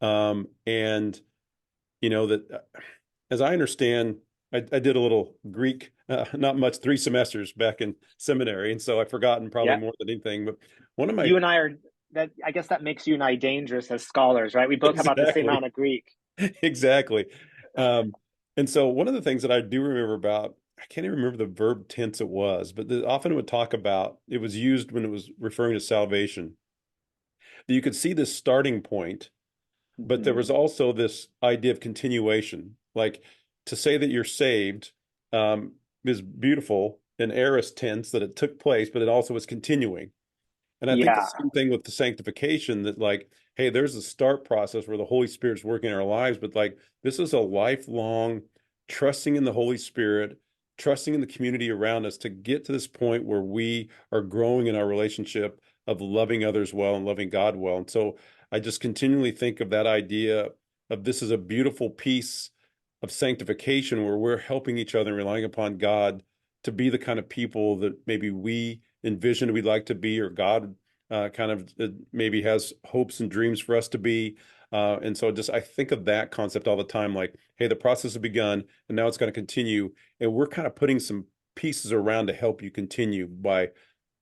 And that as I understand, I did a little Greek, not much, 3 semesters back in seminary, and so I've forgotten probably yeah. more than anything. But one of my You and I are that. I guess that makes you and I dangerous as scholars, right? We both have about the same exactly, amount of Greek. exactly. Um, and so one of the things that I do remember about, I can't even remember the verb tense it was, but often it would talk about it was used when it was referring to salvation. That you could see this starting point, but there Hmm. was also this idea of continuation. Like to say that you're saved is beautiful in aorist tense that it took place, but it also was continuing. And I think the Yeah, same thing with the sanctification that like, hey, there's a start process where the Holy Spirit's working in our lives, but like this is a lifelong trusting in the Holy Spirit, trusting in the community around us to get to this point where we are growing in our relationship of loving others well and loving God well. And so I just continually think of that idea of this is a beautiful piece of sanctification where we're helping each other and relying upon God to be the kind of people that maybe we envisioned we'd like to be, or God kind of maybe has hopes and dreams for us to be. And so just I think of that concept all the time, like, hey, the process has begun and now it's going to continue. And we're kind of putting some pieces around to help you continue by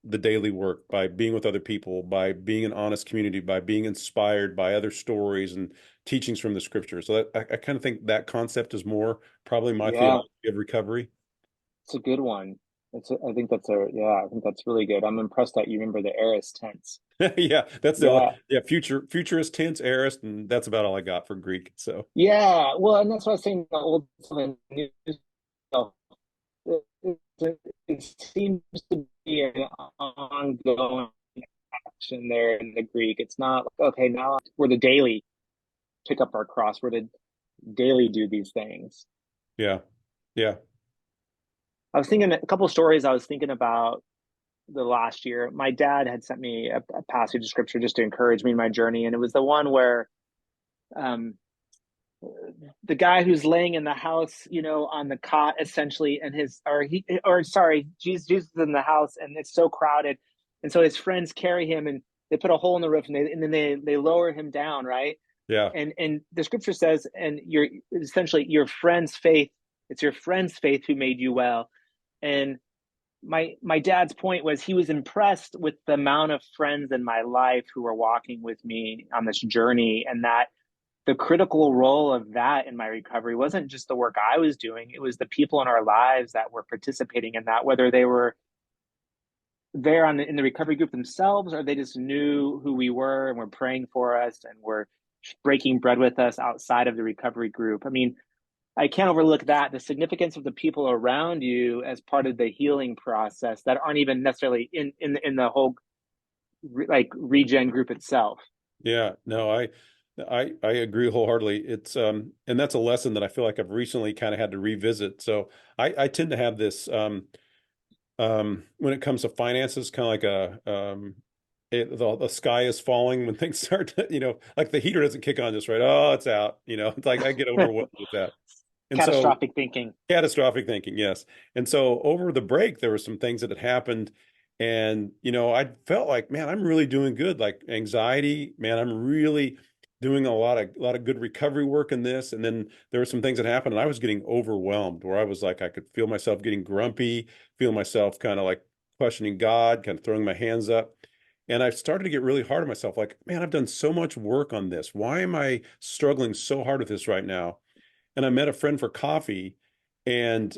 the daily work, by being with other people, by being an honest community, by being inspired by other stories and teachings from the scripture. So I kind of think that concept is more probably my yeah, theology of recovery. it's a good one. I think I think that's really good. I'm impressed that you remember the aorist tense. Yeah, that's the Yeah. yeah, futurist tense, aorist, and that's about all I got for Greek. So Yeah. Well, and that's what I was saying, the old stuff and new stuff. It seems to be an ongoing action there in the Greek. It's not like, okay, now we're to daily pick up our cross. We're to daily do these things. yeah, yeah, I was thinking a couple of stories I was thinking about the last year. My dad had sent me a passage of scripture just to encourage me in my journey. And it was the one where um, the guy who's laying in the house, on the cot essentially, and Jesus is in the house and it's so crowded. And so his friends carry him and they put a hole in the roof and then they lower him down, right? yeah, And the scripture says, and you're essentially your friend's faith, it's your friend's faith who made you well. And my dad's point was he was impressed with the amount of friends in my life who were walking with me on this journey, and that the critical role of that in my recovery wasn't just the work I was doing, it was the people in our lives that were participating in that, whether they were there in the recovery group themselves or they just knew who we were and were praying for us and were breaking bread with us outside of the recovery group. I mean, I can't overlook that, the significance of the people around you as part of the healing process that aren't even necessarily in the whole like ReGen group itself. yeah. No, I agree wholeheartedly. It's and that's a lesson that I feel like I've recently kind of had to revisit. So I tend to have this when it comes to finances, kind of like the sky is falling when things start to, like the heater doesn't kick on just right. Oh, it's out. It's like I get overwhelmed with that. And so Catastrophic thinking. catastrophic thinking, yes. And so over the break, there were some things that had happened. And, I felt like, man, I'm really doing good. Like anxiety, man, I'm really doing a lot of good recovery work in this. And then there were some things that happened and I was getting overwhelmed where I was like, I could feel myself getting grumpy, feel myself kind of like questioning God, kind of throwing my hands up. And I started to get really hard on myself, like, man, I've done so much work on this. Why am I struggling so hard with this right now? And I met a friend for coffee, and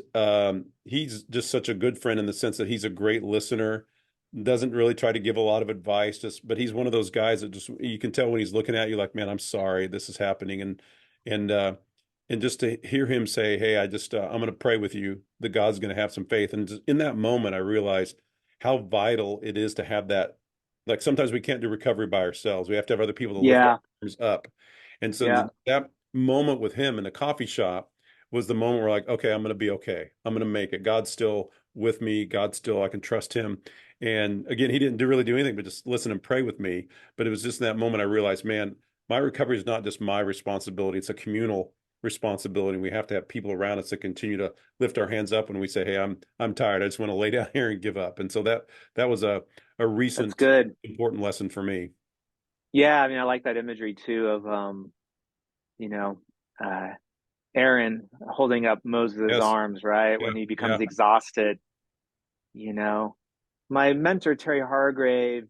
he's just such a good friend in the sense that he's a great listener, doesn't really try to give a lot of advice, but he's one of those guys that just you can tell when he's looking at you like, man, I'm sorry this is happening, and uh, and just to hear him say, hey, I'm going to pray with you that God's going to have some faith, and just in that moment, I realized how vital it is to have that. Like sometimes we can't do recovery by ourselves; we have to have other people to lift our Yeah, arms up, and so yeah. that moment with him in the coffee shop was the moment where like, okay, I'm going to be okay. I'm going to make it. God's still with me. I can trust him. And again, he didn't really do anything but just listen and pray with me. But it was just in that moment I realized, man, my recovery is not just my responsibility. It's a communal responsibility. We have to have people around us that continue to lift our hands up when we say, hey, I'm tired. I just want to lay down here and give up. And so that was a That's recent good. important lesson for me. Yeah, I mean, I like that imagery too of you know, uh Aaron holding up Moses' Yes. arms, right? Yeah. When he becomes Yeah. exhausted, you know. My mentor Terry Hargrave,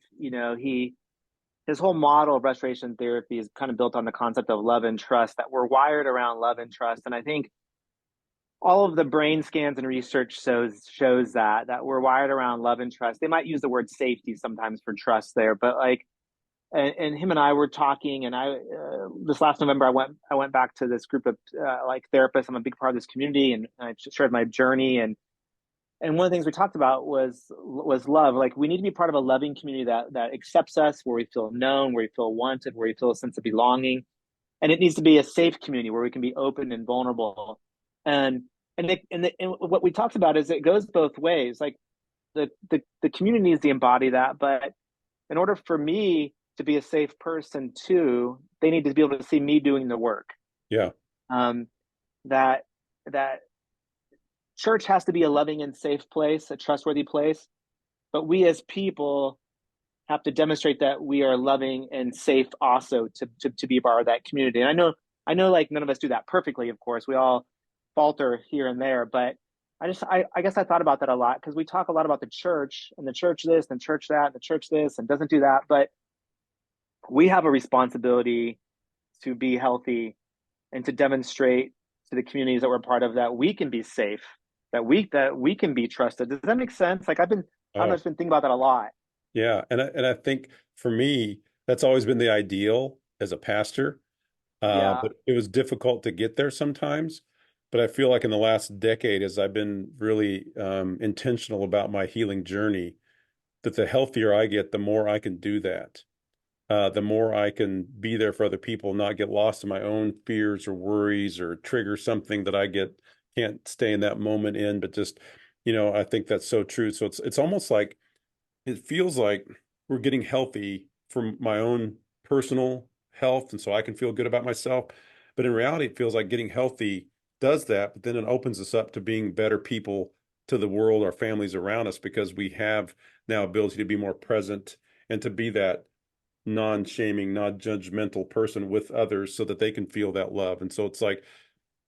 his whole model of restoration therapy is kind of built on the concept of love and trust, that we're wired around love and trust. And I think all of the brain scans and research shows that we're wired around love and trust. They might use the word safety sometimes for trust there, but like and him and I were talking, and I this last November I went back to this group of like therapists. I'm a big part of this community, and I shared my journey. And one of the things we talked about was love. Like we need to be part of a loving community that accepts us, where we feel known, where we feel wanted, where we feel a sense of belonging, and it needs to be a safe community where we can be open and vulnerable. And and what we talked about is it goes both ways. Like the community needs to embody that, but in order for me to be a safe person too, they need to be able to see me doing the work. Yeah. Um, that that church has to be a loving and safe place, a trustworthy place, but we as people have to demonstrate that we are loving and safe also to be a part of that community. And I know like none of us do that perfectly, of course. We all falter here and there, but I guess I thought about that a lot because we talk a lot about the church and the church this and church that and the church this and doesn't do that, but we have a responsibility to be healthy and to demonstrate to the communities that we're part of that we can be safe that we can be trusted. Does that make sense? Like I've Oh, just been thinking about that a lot. yeah. And I think for me, that's always been the ideal as a pastor. Yeah. But it was difficult to get there sometimes. But I feel like in the last decade, as I've been really intentional about my healing journey, that the healthier I get, the more I can do that. The more I can be there for other people, not get lost in my own fears or worries or trigger something that I get can't stay in that moment in. But just, I think that's so true. So it's almost like it feels like we're getting healthy for my own personal health, and so I can feel good about myself. But in reality, it feels like getting healthy does that, but then it opens us up to being better people to the world, our families around us, because we have now ability to be more present and to be that non-shaming, non-judgmental person with others so that they can feel that love. And so it's like,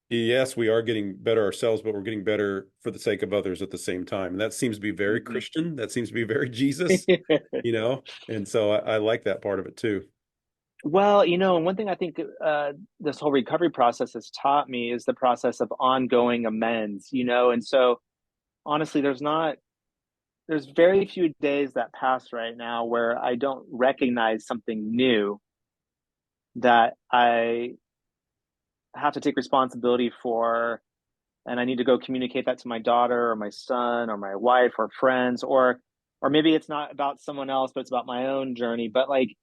yes, we are getting better ourselves, but we're getting better for the sake of others at the same time. And that seems to be very Mhm. Christian. That seems to be very Jesus, and so I like that part of it too. Well, and one thing I think this whole recovery process has taught me is the process of ongoing amends. And so honestly, there's very few days that pass right now where I don't recognize something new that I have to take responsibility for, and I need to go communicate that to my daughter or my son or my wife or friends, or maybe it's not about someone else, but it's about my own journey. But like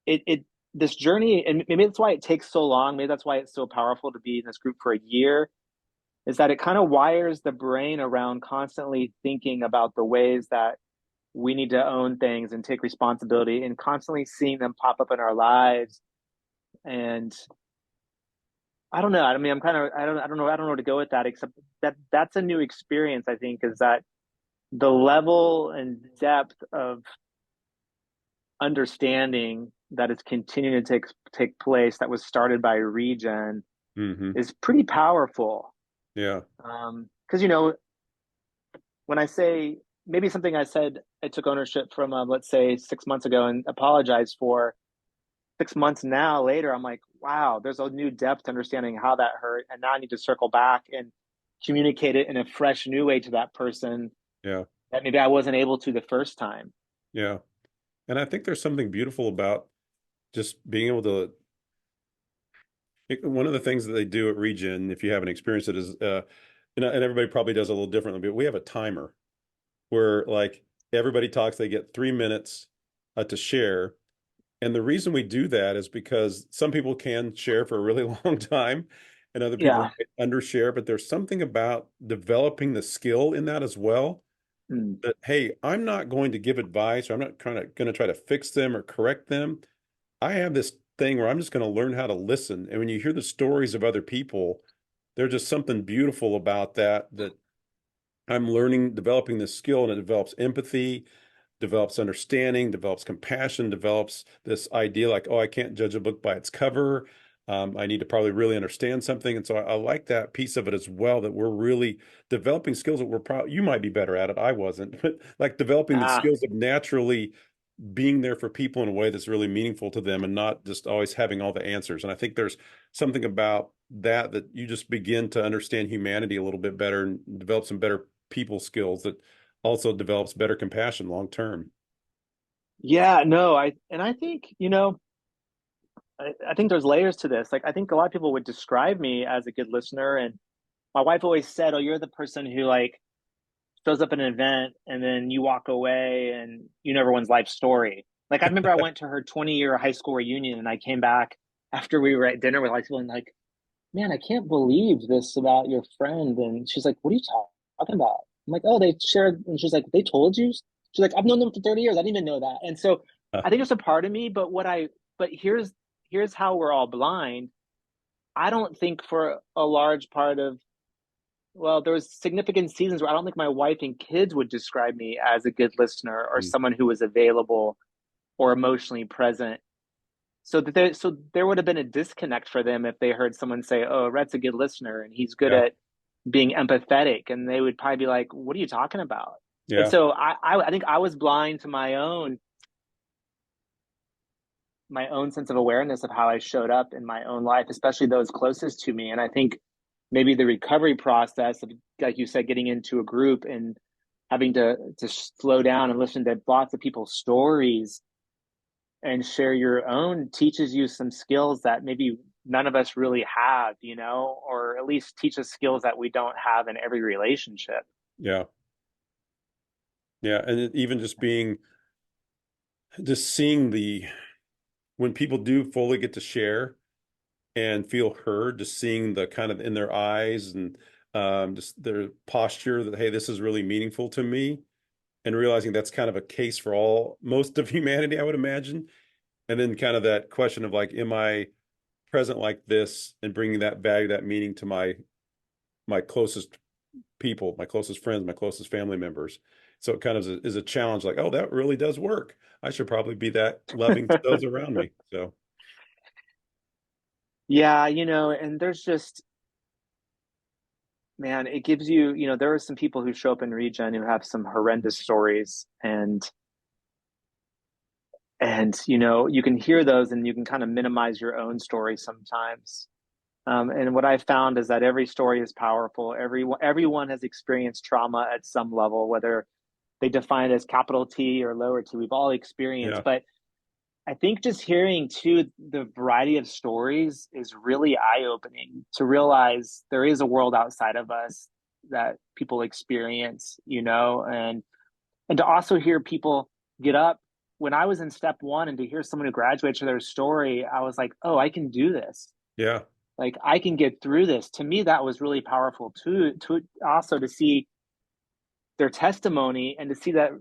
it this journey, and maybe that's why it takes so long, maybe that's why it's so powerful to be in this group for a year, is that it kind of wires the brain around constantly thinking about the ways that we need to own things and take responsibility and constantly seeing them pop up in our lives. And I don't know. I mean, I don't know where to go with that, except that that's a new experience, I think, is that the level and depth of understanding that is continuing to take place that was started by ReGen Hmm. is pretty powerful. Yeah. Because when I say maybe something I said I took ownership from, let's say 6 months ago and apologized for, 6 months now later, I'm like, wow, there's a new depth to understanding how that hurt, and now I need to circle back and communicate it in a fresh, new way to that person Yeah. that maybe I wasn't able to the first time. Yeah. And I think there's something beautiful about just being able to. One of the things that they do at Regen, if you haven't experienced it, is, and everybody probably does a little differently, but we have a timer where like everybody talks, they get 3 minutes to share. And the reason we do that is because some people can share for a really long time and other people Yeah. might undershare, but there's something about developing the skill in that as well. Mm. That, hey, I'm not going to give advice, or I'm not going to try to fix them or correct them. I have this thing where I'm just going to learn how to listen. And when you hear the stories of other people, there's just something beautiful about that I'm learning, developing this skill, and it develops empathy, develops understanding, develops compassion, develops this idea like, oh, I can't judge a book by its cover. I need to probably really understand something. And so I like that piece of it as well, that we're really developing skills that we're probably, you might be better at it. I wasn't, but like developing the Ah, skills of naturally being there for people in a way that's really meaningful to them and not just always having all the answers. And I think there's something about that you just begin to understand humanity a little bit better and develop some better people skills that also develops better compassion long term. yeah, no, I think, I think there's layers to this. Like, I think a lot of people would describe me as a good listener. And my wife always said, oh, you're the person who like shows up at an event and then you walk away and you know everyone's life story. Like, I remember I went to her 20-year high school reunion and I came back after we were at dinner with high school and like, man, I can't believe this about your friend. And she's like, what are you talking about? I'm like, oh, they shared. And she's like, they told you? She's like, I've known them for 30 years. I didn't even know that. And so I think there's a part of me, but here's how we're all blind. I don't think for a large part of, well, there was significant seasons where I don't think my wife and kids would describe me as a good listener or someone who was available or emotionally present. So there would have been a disconnect for them if they heard someone say, "Oh, Rhett's a good listener and he's good Yeah. at being empathetic," and they would probably be like, "What are you talking about?" And Yeah. so I think I was blind to my own sense of awareness of how I showed up in my own life, especially those closest to me. And I think maybe the recovery process of, like you said, getting into a group and having to slow down and listen to lots of people's stories and share your own teaches you some skills that maybe none of us really have, or at least teach us skills that we don't have in every relationship. Yeah. Yeah. And even just seeing when people do fully get to share and feel heard, just seeing the kind of in their eyes and just their posture that, hey, this is really meaningful to me, and realizing that's kind of a case for most of humanity, I would imagine. And then kind of that question of like, am I present like this and bringing that value, that meaning to my closest people, my closest friends, my closest family members. So it kind of is a challenge like, oh, that really does work. I should probably be that loving to those around me. So, Yeah, and there's just, man, it gives you, there are some people who show up in ReGen who have some horrendous stories, and you can hear those and you can kind of minimize your own story sometimes. And what I've found is that every story is powerful. Everyone has experienced trauma at some level, whether they define it as capital T or lower T. We've all experienced, yeah, but I think just hearing too the variety of stories is really eye-opening to realize there is a world outside of us that people experience, and to also hear people get up. When I was in step one and to hear someone who graduated their story, I was like, oh, I can do this. yeah, Like I can get through this. To me, that was really powerful too, to also to see their testimony and to see that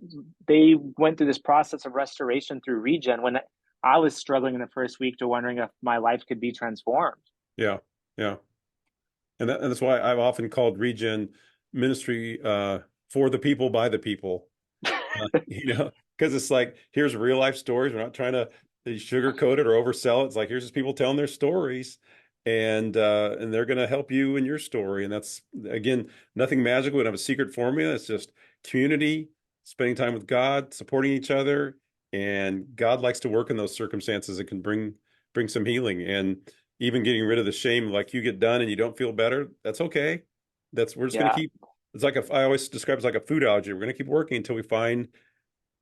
they went through this process of restoration through ReGen when I was struggling in the first week to wondering if my life could be transformed. yeah, yeah. And that's why I've often called ReGen ministry for the people by the people. Because it's like, here's real life stories. We're not trying to sugarcoat it or oversell it. It's like, here's just people telling their stories, and they're going to help you in your story. And that's, again, nothing magical. We don't have a secret formula. It's just community, spending time with God, supporting each other. And God likes to work in those circumstances. It can bring some healing, and even getting rid of the shame. Like, you get done and you don't feel better. That's okay. We're just going to Yeah. keep. It's like I always describe it as like a food allergy. We're going to keep working until we find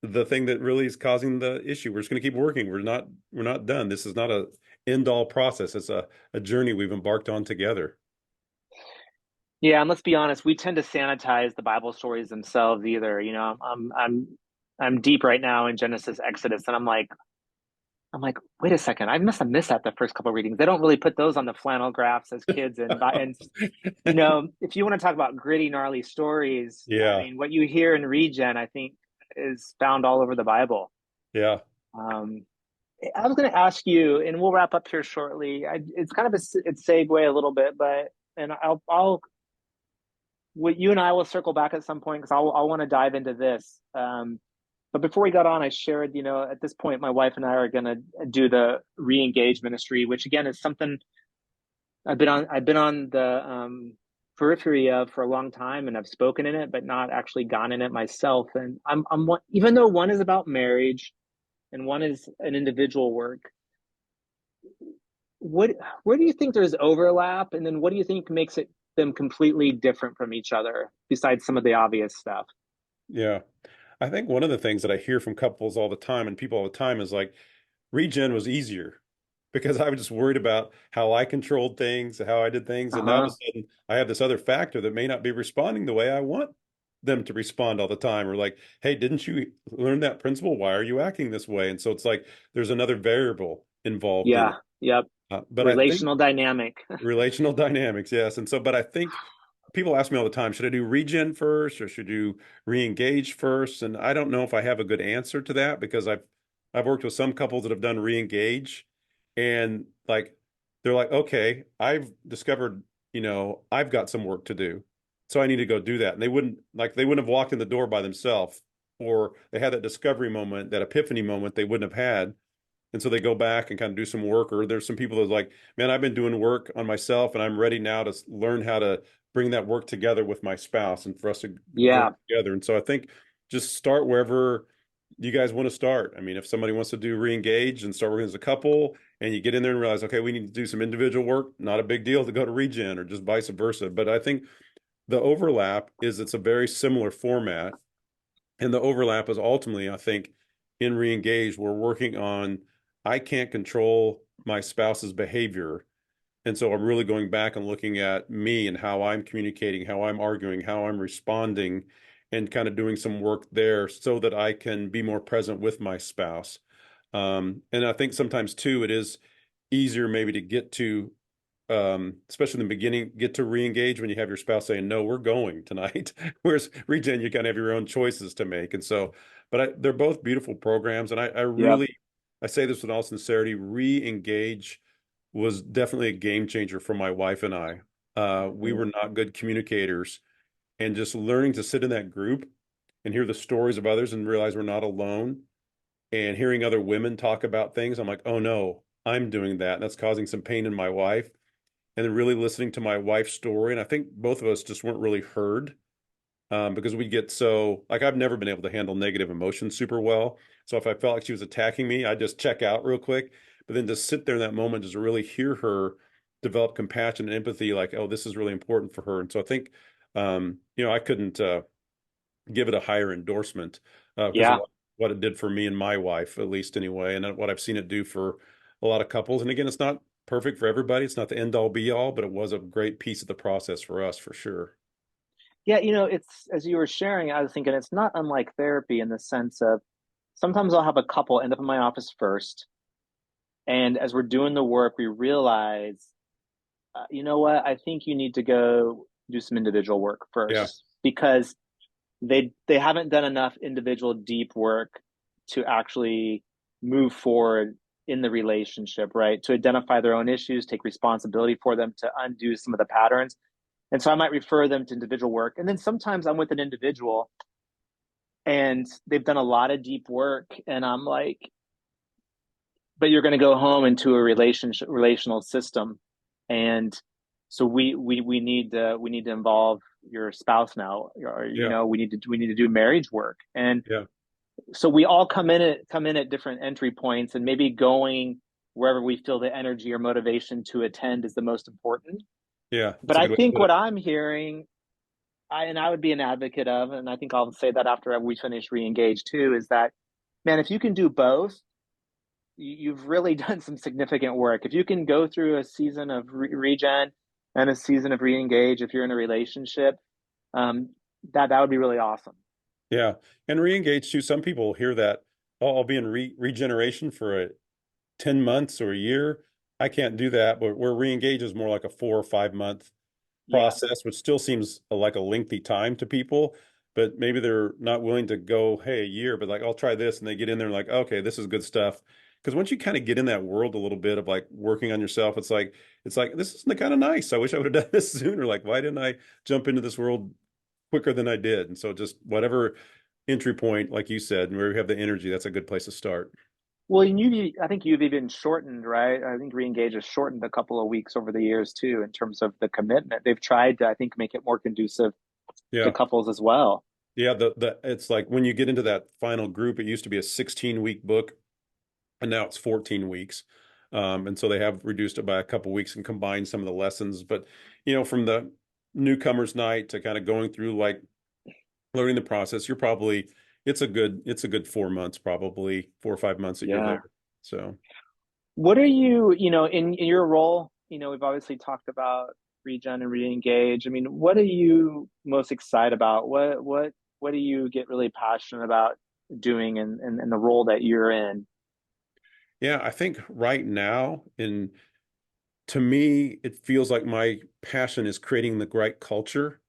the thing that really is causing the issue. We're just going to keep working. We're not done. This is not a end all process. It's a journey we've embarked on together. Yeah, and let's be honest, we tend to sanitize the Bible stories themselves either. I'm deep right now in Genesis, Exodus, and I'm like, wait a second, I must have missed that the first couple of readings. They don't really put those on the flannel graphs as kids, and if you want to talk about gritty, gnarly stories, I Yeah, mean, what you hear in ReGen, I think, is found all over the Bible. yeah, Um, I was going to ask you, and we'll wrap up here shortly. It's kind of it's segue a little bit, but and I'll what you and I will circle back at some point because I want to dive into this. But before we got on, I shared, at this point, my wife and I are going to do the re-engage ministry, which again is something I've been on the periphery of for a long time, and I've spoken in it, but not actually gone in it myself. And even though one is about marriage and one is an individual work, what where do you think there's overlap, and then what do you think makes them completely different from each other, besides some of the obvious stuff? yeah. I think one of the things that I hear from couples all the time and people all the time is like, ReGen was easier because I was just worried about how I controlled things, how I did things. And now all of Uh-huh. a sudden I have this other factor that may not be responding the way I want them to respond all the time. Or like, hey, didn't you learn that principle? Why are you acting this way? And so it's like there's another variable involved in Yeah. it. Yep. But I think Relational dynamic. relational dynamics, yes. And so, but I think people ask me all the time, should I do ReGen first or should I do re-engage first? And I don't know if I have a good answer to that because I've worked with some couples that have done re-engage, and like they're like, okay, I've discovered, I've got some work to do. So I need to go do that. And they wouldn't have walked in the door by themselves, or they had that discovery moment, that epiphany moment they wouldn't have had. And so they go back and kind of do some work. Or there's some people that are like, man, I've been doing work on myself and I'm ready now to learn how to bring that work together with my spouse and for us to grow Yeah. together. And so I think just start wherever you guys want to start? I mean, if somebody wants to do re-engage and start working as a couple, and you get in there and realize, okay, we need to do some individual work, not a big deal to go to ReGen or just vice versa. But I think the overlap is it's a very similar format. And the overlap is ultimately, I think, in re-engage, we're working on, I can't control my spouse's behavior. And so I'm really going back and looking at me and how I'm communicating, how I'm arguing, how I'm responding, and kind of doing some work there so that I can be more present with my spouse. And I think sometimes too, it is easier maybe to get to, especially in the beginning, get to re-engage when you have your spouse saying, no, we're going tonight. Whereas ReGen, you kind of have your own choices to make. And so, but they're both beautiful programs. And I Yeah. really, I say this with all sincerity, re-engage was definitely a game changer for my wife and I. We Mhm. were not good communicators, and just learning to sit in that group and hear the stories of others and realize we're not alone, and hearing other women talk about things, I'm like, oh no, I'm doing that. And that's causing some pain in my wife. And then really listening to my wife's story. And I think both of us just weren't really heard, because we get so, like, I've never been able to handle negative emotions super well. So if I felt like she was attacking me, I'd just check out real quick. But then just sit there in that moment, just really hear her develop compassion and empathy, like, oh, this is really important for her. And so I think, I couldn't give it a higher endorsement, because of Yeah. what it did for me and my wife, at least anyway, and what I've seen it do for a lot of couples. And again, it's not perfect for everybody. It's not the end all be all, but it was a great piece of the process for us for sure. Yeah, it's as you were sharing, I was thinking it's not unlike therapy in the sense of sometimes I'll have a couple end up in my office first, and as we're doing the work, we realize, you know what, I think you need to go do some individual work Yeah. first because they haven't done enough individual deep work to actually move forward in the relationship, right? To identify their own issues, take responsibility for them, to undo some of the patterns. And so I might refer them to individual work. And then sometimes I'm with an individual and they've done a lot of deep work. And I'm like, but you're going to go home into a relational system. And so we need to involve your spouse now, or Yeah. we need to do marriage work. And Yeah. so we all come in at different entry points, and maybe going wherever we feel the energy or motivation to attend is the most important. Yeah. But That's a I good way to think put what it. I'm hearing, I would be an advocate of, and I think I'll say that after we finish re-engage too, is that, man, if you can do both, you've really done some significant work. If you can go through a season of regen and a season of re-engage, if you're in a relationship, um, that would be really awesome. Yeah. And re-engage too. Some people hear that, oh, I'll be in regeneration for 10 months or a year. I can't do that. But where re-engage is more like a 4 or 5 month Yeah. process, which still seems like a lengthy time to people, but maybe they're not willing to go, hey, a year, but like, I'll try this. And they get in there and like, okay, this is good stuff. Because once you kind of get in that world a little bit of like working on yourself, it's like this is kind of nice. I wish I would have done this sooner. Like, why didn't I jump into this world quicker than I did? And so just whatever entry point, like you said, and where we have the energy, that's a good place to start. Well, and I think you've even shortened, right? I think Reengage has shortened a couple of weeks over the years too, in terms of the commitment. They've tried to, I think, make it more conducive to Yeah. couples as well. Yeah. The it's like when you get into that final group, it used to be a 16-week book, and now it's 14 weeks. And so they have reduced it by a couple weeks and combined some of the lessons. But, from the newcomer's night to kind of going through like learning the process, it's a good 4 months, probably 4 or 5 months that you're there. Yeah. So, What are you, in your role? We've obviously talked about regen and re-engage. I mean, what are you most excited about? What do you get really passionate about doing in the role that you're in? yeah, I think right now, to me, it feels like my passion is creating the right culture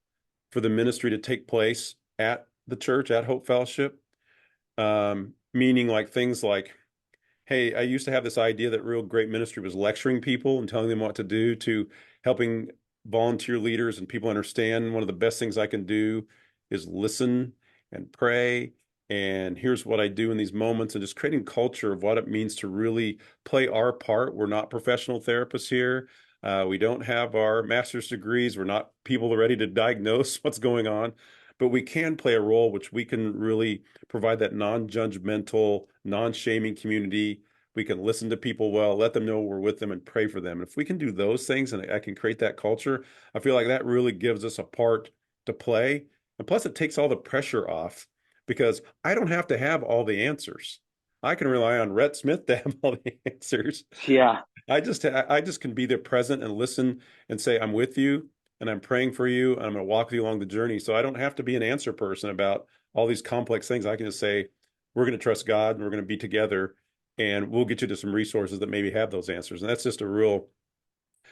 for the ministry to take place at the church, at Hope Fellowship. Meaning like things like, hey, I used to have this idea that real great ministry was lecturing people and telling them what to do, to helping volunteer leaders and people understand one of the best things I can do is listen and pray. And here's what I do in these moments, and just creating culture of what it means to really play our part. We're not professional therapists here. We don't have our master's degrees. We're not people ready to diagnose what's going on. but we can play a role which we can really provide that non-judgmental, non-shaming community. We can listen to people well, let them know we're with them and pray for them. And if we can do those things and I can create that culture, I feel like that really gives us a part to play. And plus, it takes all the pressure off because I don't have to have all the answers. I can rely on Rhett Smith to have all the answers. Yeah. I just can be there present and listen and say, I'm with you and I'm praying for you and I'm going to walk with you along the journey. So I don't have to be an answer person about all these complex things. I can just say, we're going to trust God and we're going to be together and we'll get you to some resources that maybe have those answers. And that's just a real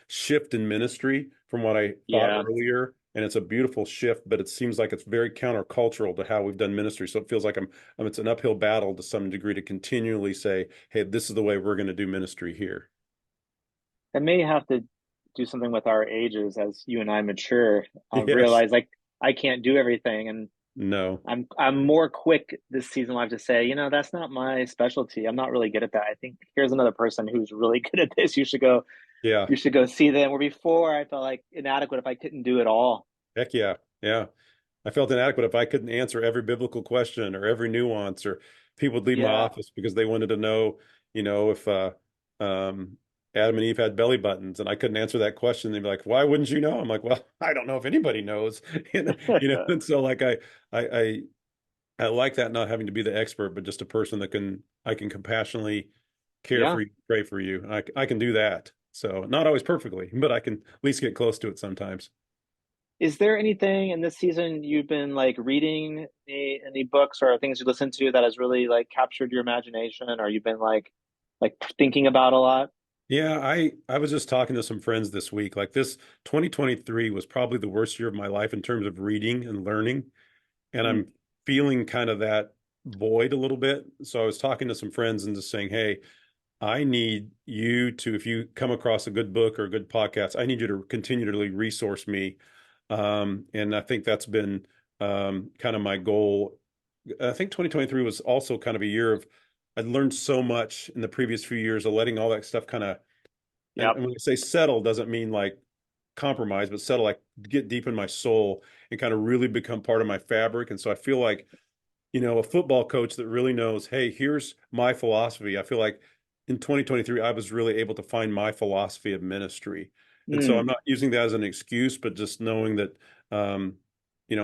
shift in ministry from what I thought Yeah. earlier. And it's a beautiful shift, but it seems like it's very countercultural to how we've done ministry. So it feels like it's an uphill battle to some degree to continually say, hey, this is the way we're going to do ministry here. I may have to do something with our ages as you and I mature. I'll Yes. realize like I can't do everything, and No. I'm more quick this season live to say, that's not my specialty. I'm not really good at that. I think here's another person who's really good at this. Yeah. You should go see them. Where before I felt like inadequate if I couldn't do it all. Heck yeah. Yeah. I felt inadequate if I couldn't answer every biblical question or every nuance, or people would leave my Yeah. office because they wanted to know, if um, Adam and Eve had belly buttons, and I couldn't answer that question. They'd be like, "Why wouldn't you know?" I'm like, "Well, I don't know if anybody knows," And so like I I like that not having to be the expert, but just a person that I can compassionately care Yeah. for you, pray for you. I can do that. So not always perfectly, but I can at least get close to it sometimes. Is there anything in this season you've been like reading any books or things you listen to that has really like captured your imagination or you've been like thinking about a lot? Yeah, I was just talking to some friends this week. Like this 2023 was probably the worst year of my life in terms of reading and learning, and Mm, I'm feeling kind of that void a little bit. So I was talking to some friends and just saying, "Hey, I need you to, if you come across a good book or a good podcast, I need you to continually resource me." And I think that's been kind of my goal. I think 2023 was also kind of a year of I'd learned so much in the previous few years of letting all that stuff kind of, and yep. when I say settle, doesn't mean like compromise, but settle, like get deep in my soul and kind of really become part of my fabric. And so I feel like, a football coach that really knows, hey, here's my philosophy. I feel like in 2023, I was really able to find my philosophy of ministry. And so I'm Mm, not using that as an excuse, but just knowing that, and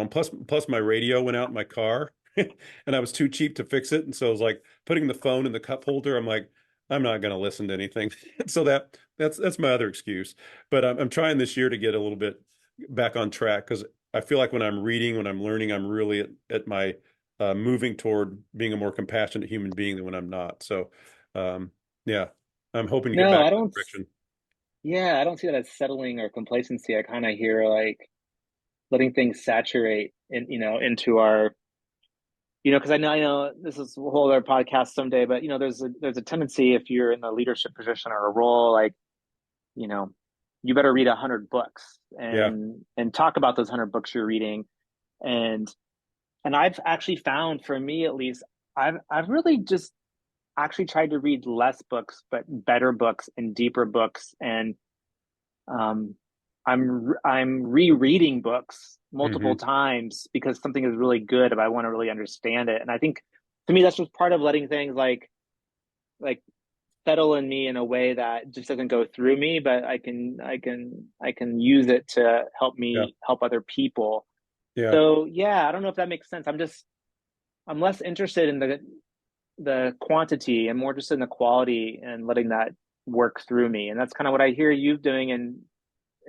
plus my radio went out in my car and I was too cheap to fix it. And so I was like putting the phone in the cup holder. I'm like, I'm not going to listen to anything. So that's my other excuse. But I'm trying this year to get a little bit back on track because I feel like when I'm reading, when I'm learning, I'm really at my moving toward being a more compassionate human being than when I'm not. So, yeah, I'm hoping to get no, back I in that don't. direction. Yeah, I don't see that as settling or complacency. I kind of hear like letting things saturate into our, because I know this is a whole other podcast someday, but there's a tendency if you're in a leadership position or a role, like, you know, you better read 100 books Yeah. and talk about those 100 books you're reading. And I've actually found for me at least, I've really just actually tried to read less books, but better books and deeper books. And um, I'm rereading books multiple Hmm. times because something is really good if I want to really understand it. And I think to me that's just part of letting things like settle in me in a way that just doesn't go through me, but I can use it to help Yeah. me help other people. Yeah. So yeah, I don't know if that makes sense. I'm less interested in the quantity and more just in the quality and letting that work through me. And that's kind of what I hear you doing, and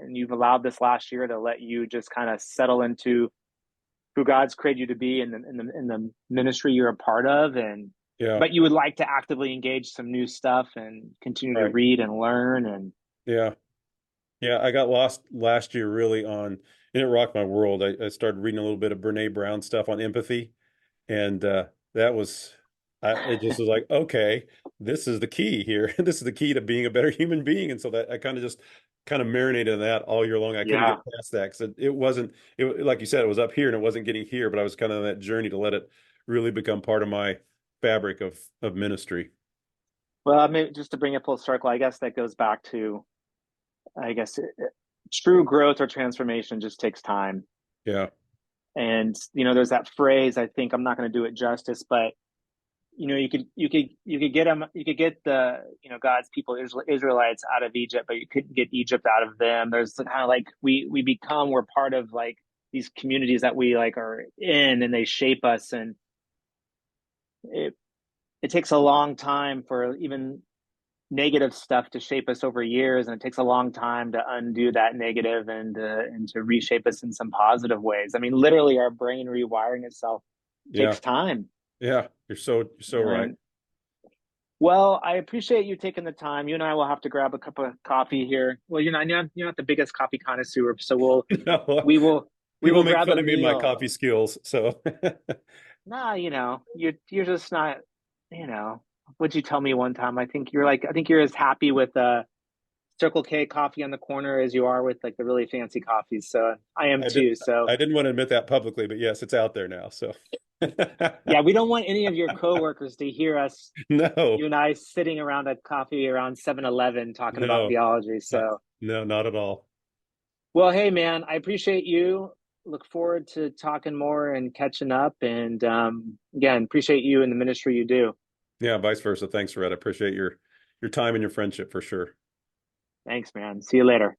you've allowed this last year to let you just kind of settle into who God's created you to be in the ministry you're a part of, and Yeah. but you would like to actively engage some new stuff and continue to Right. read and learn and Yeah. Yeah. I got lost last year really and it rocked my world. I started reading a little bit of Brene Brown stuff on empathy. And that was, it just was like, okay, this is the key here. This is the key to being a better human being. And so that I kind of just kind of marinated in that all year long. I couldn't get yeah. past that because it wasn't, like you said, it was up here and it wasn't getting here, but I was kind of on that journey to let it really become part of my fabric of ministry. Well, I mean, just to bring it full circle, I guess that goes back to, I guess, true growth or transformation just takes time. Yeah. And there's that phrase. I think I'm not going to do it justice, but you could get them, you could get the God's people, Israelites, out of Egypt, but you couldn't get Egypt out of them. There's kind of like we're part of like these communities that we like are in, and they shape us, and it it takes a long time for even negative stuff to shape us over years, and it takes a long time to undo that negative and to reshape us in some positive ways. I mean, literally, our brain rewiring itself Yeah. takes time. Yeah. You're so right. And well, I appreciate you taking the time. You and I will have to grab a cup of coffee here. Well, you're not the biggest coffee connoisseur, so No, we will we people will make grab a fun of me and my meal. coffee skills. So Nah, you're just not, you know. What'd you tell me one time? I think you're as happy with Circle K coffee on the corner as you are with like the really fancy coffees. So I am I did too. So I didn't want to admit that publicly, but yes, it's out there now. So yeah, we don't want any of your coworkers to hear us, no, you and I, sitting around a coffee around 7-Eleven talking about no, theology. So no, not at all. well, hey man, I appreciate you. Look forward to talking more and catching up. And again, appreciate you and the ministry you do. Yeah, vice versa. Thanks, Red. I appreciate your time and your friendship for sure. Thanks, man. See you later.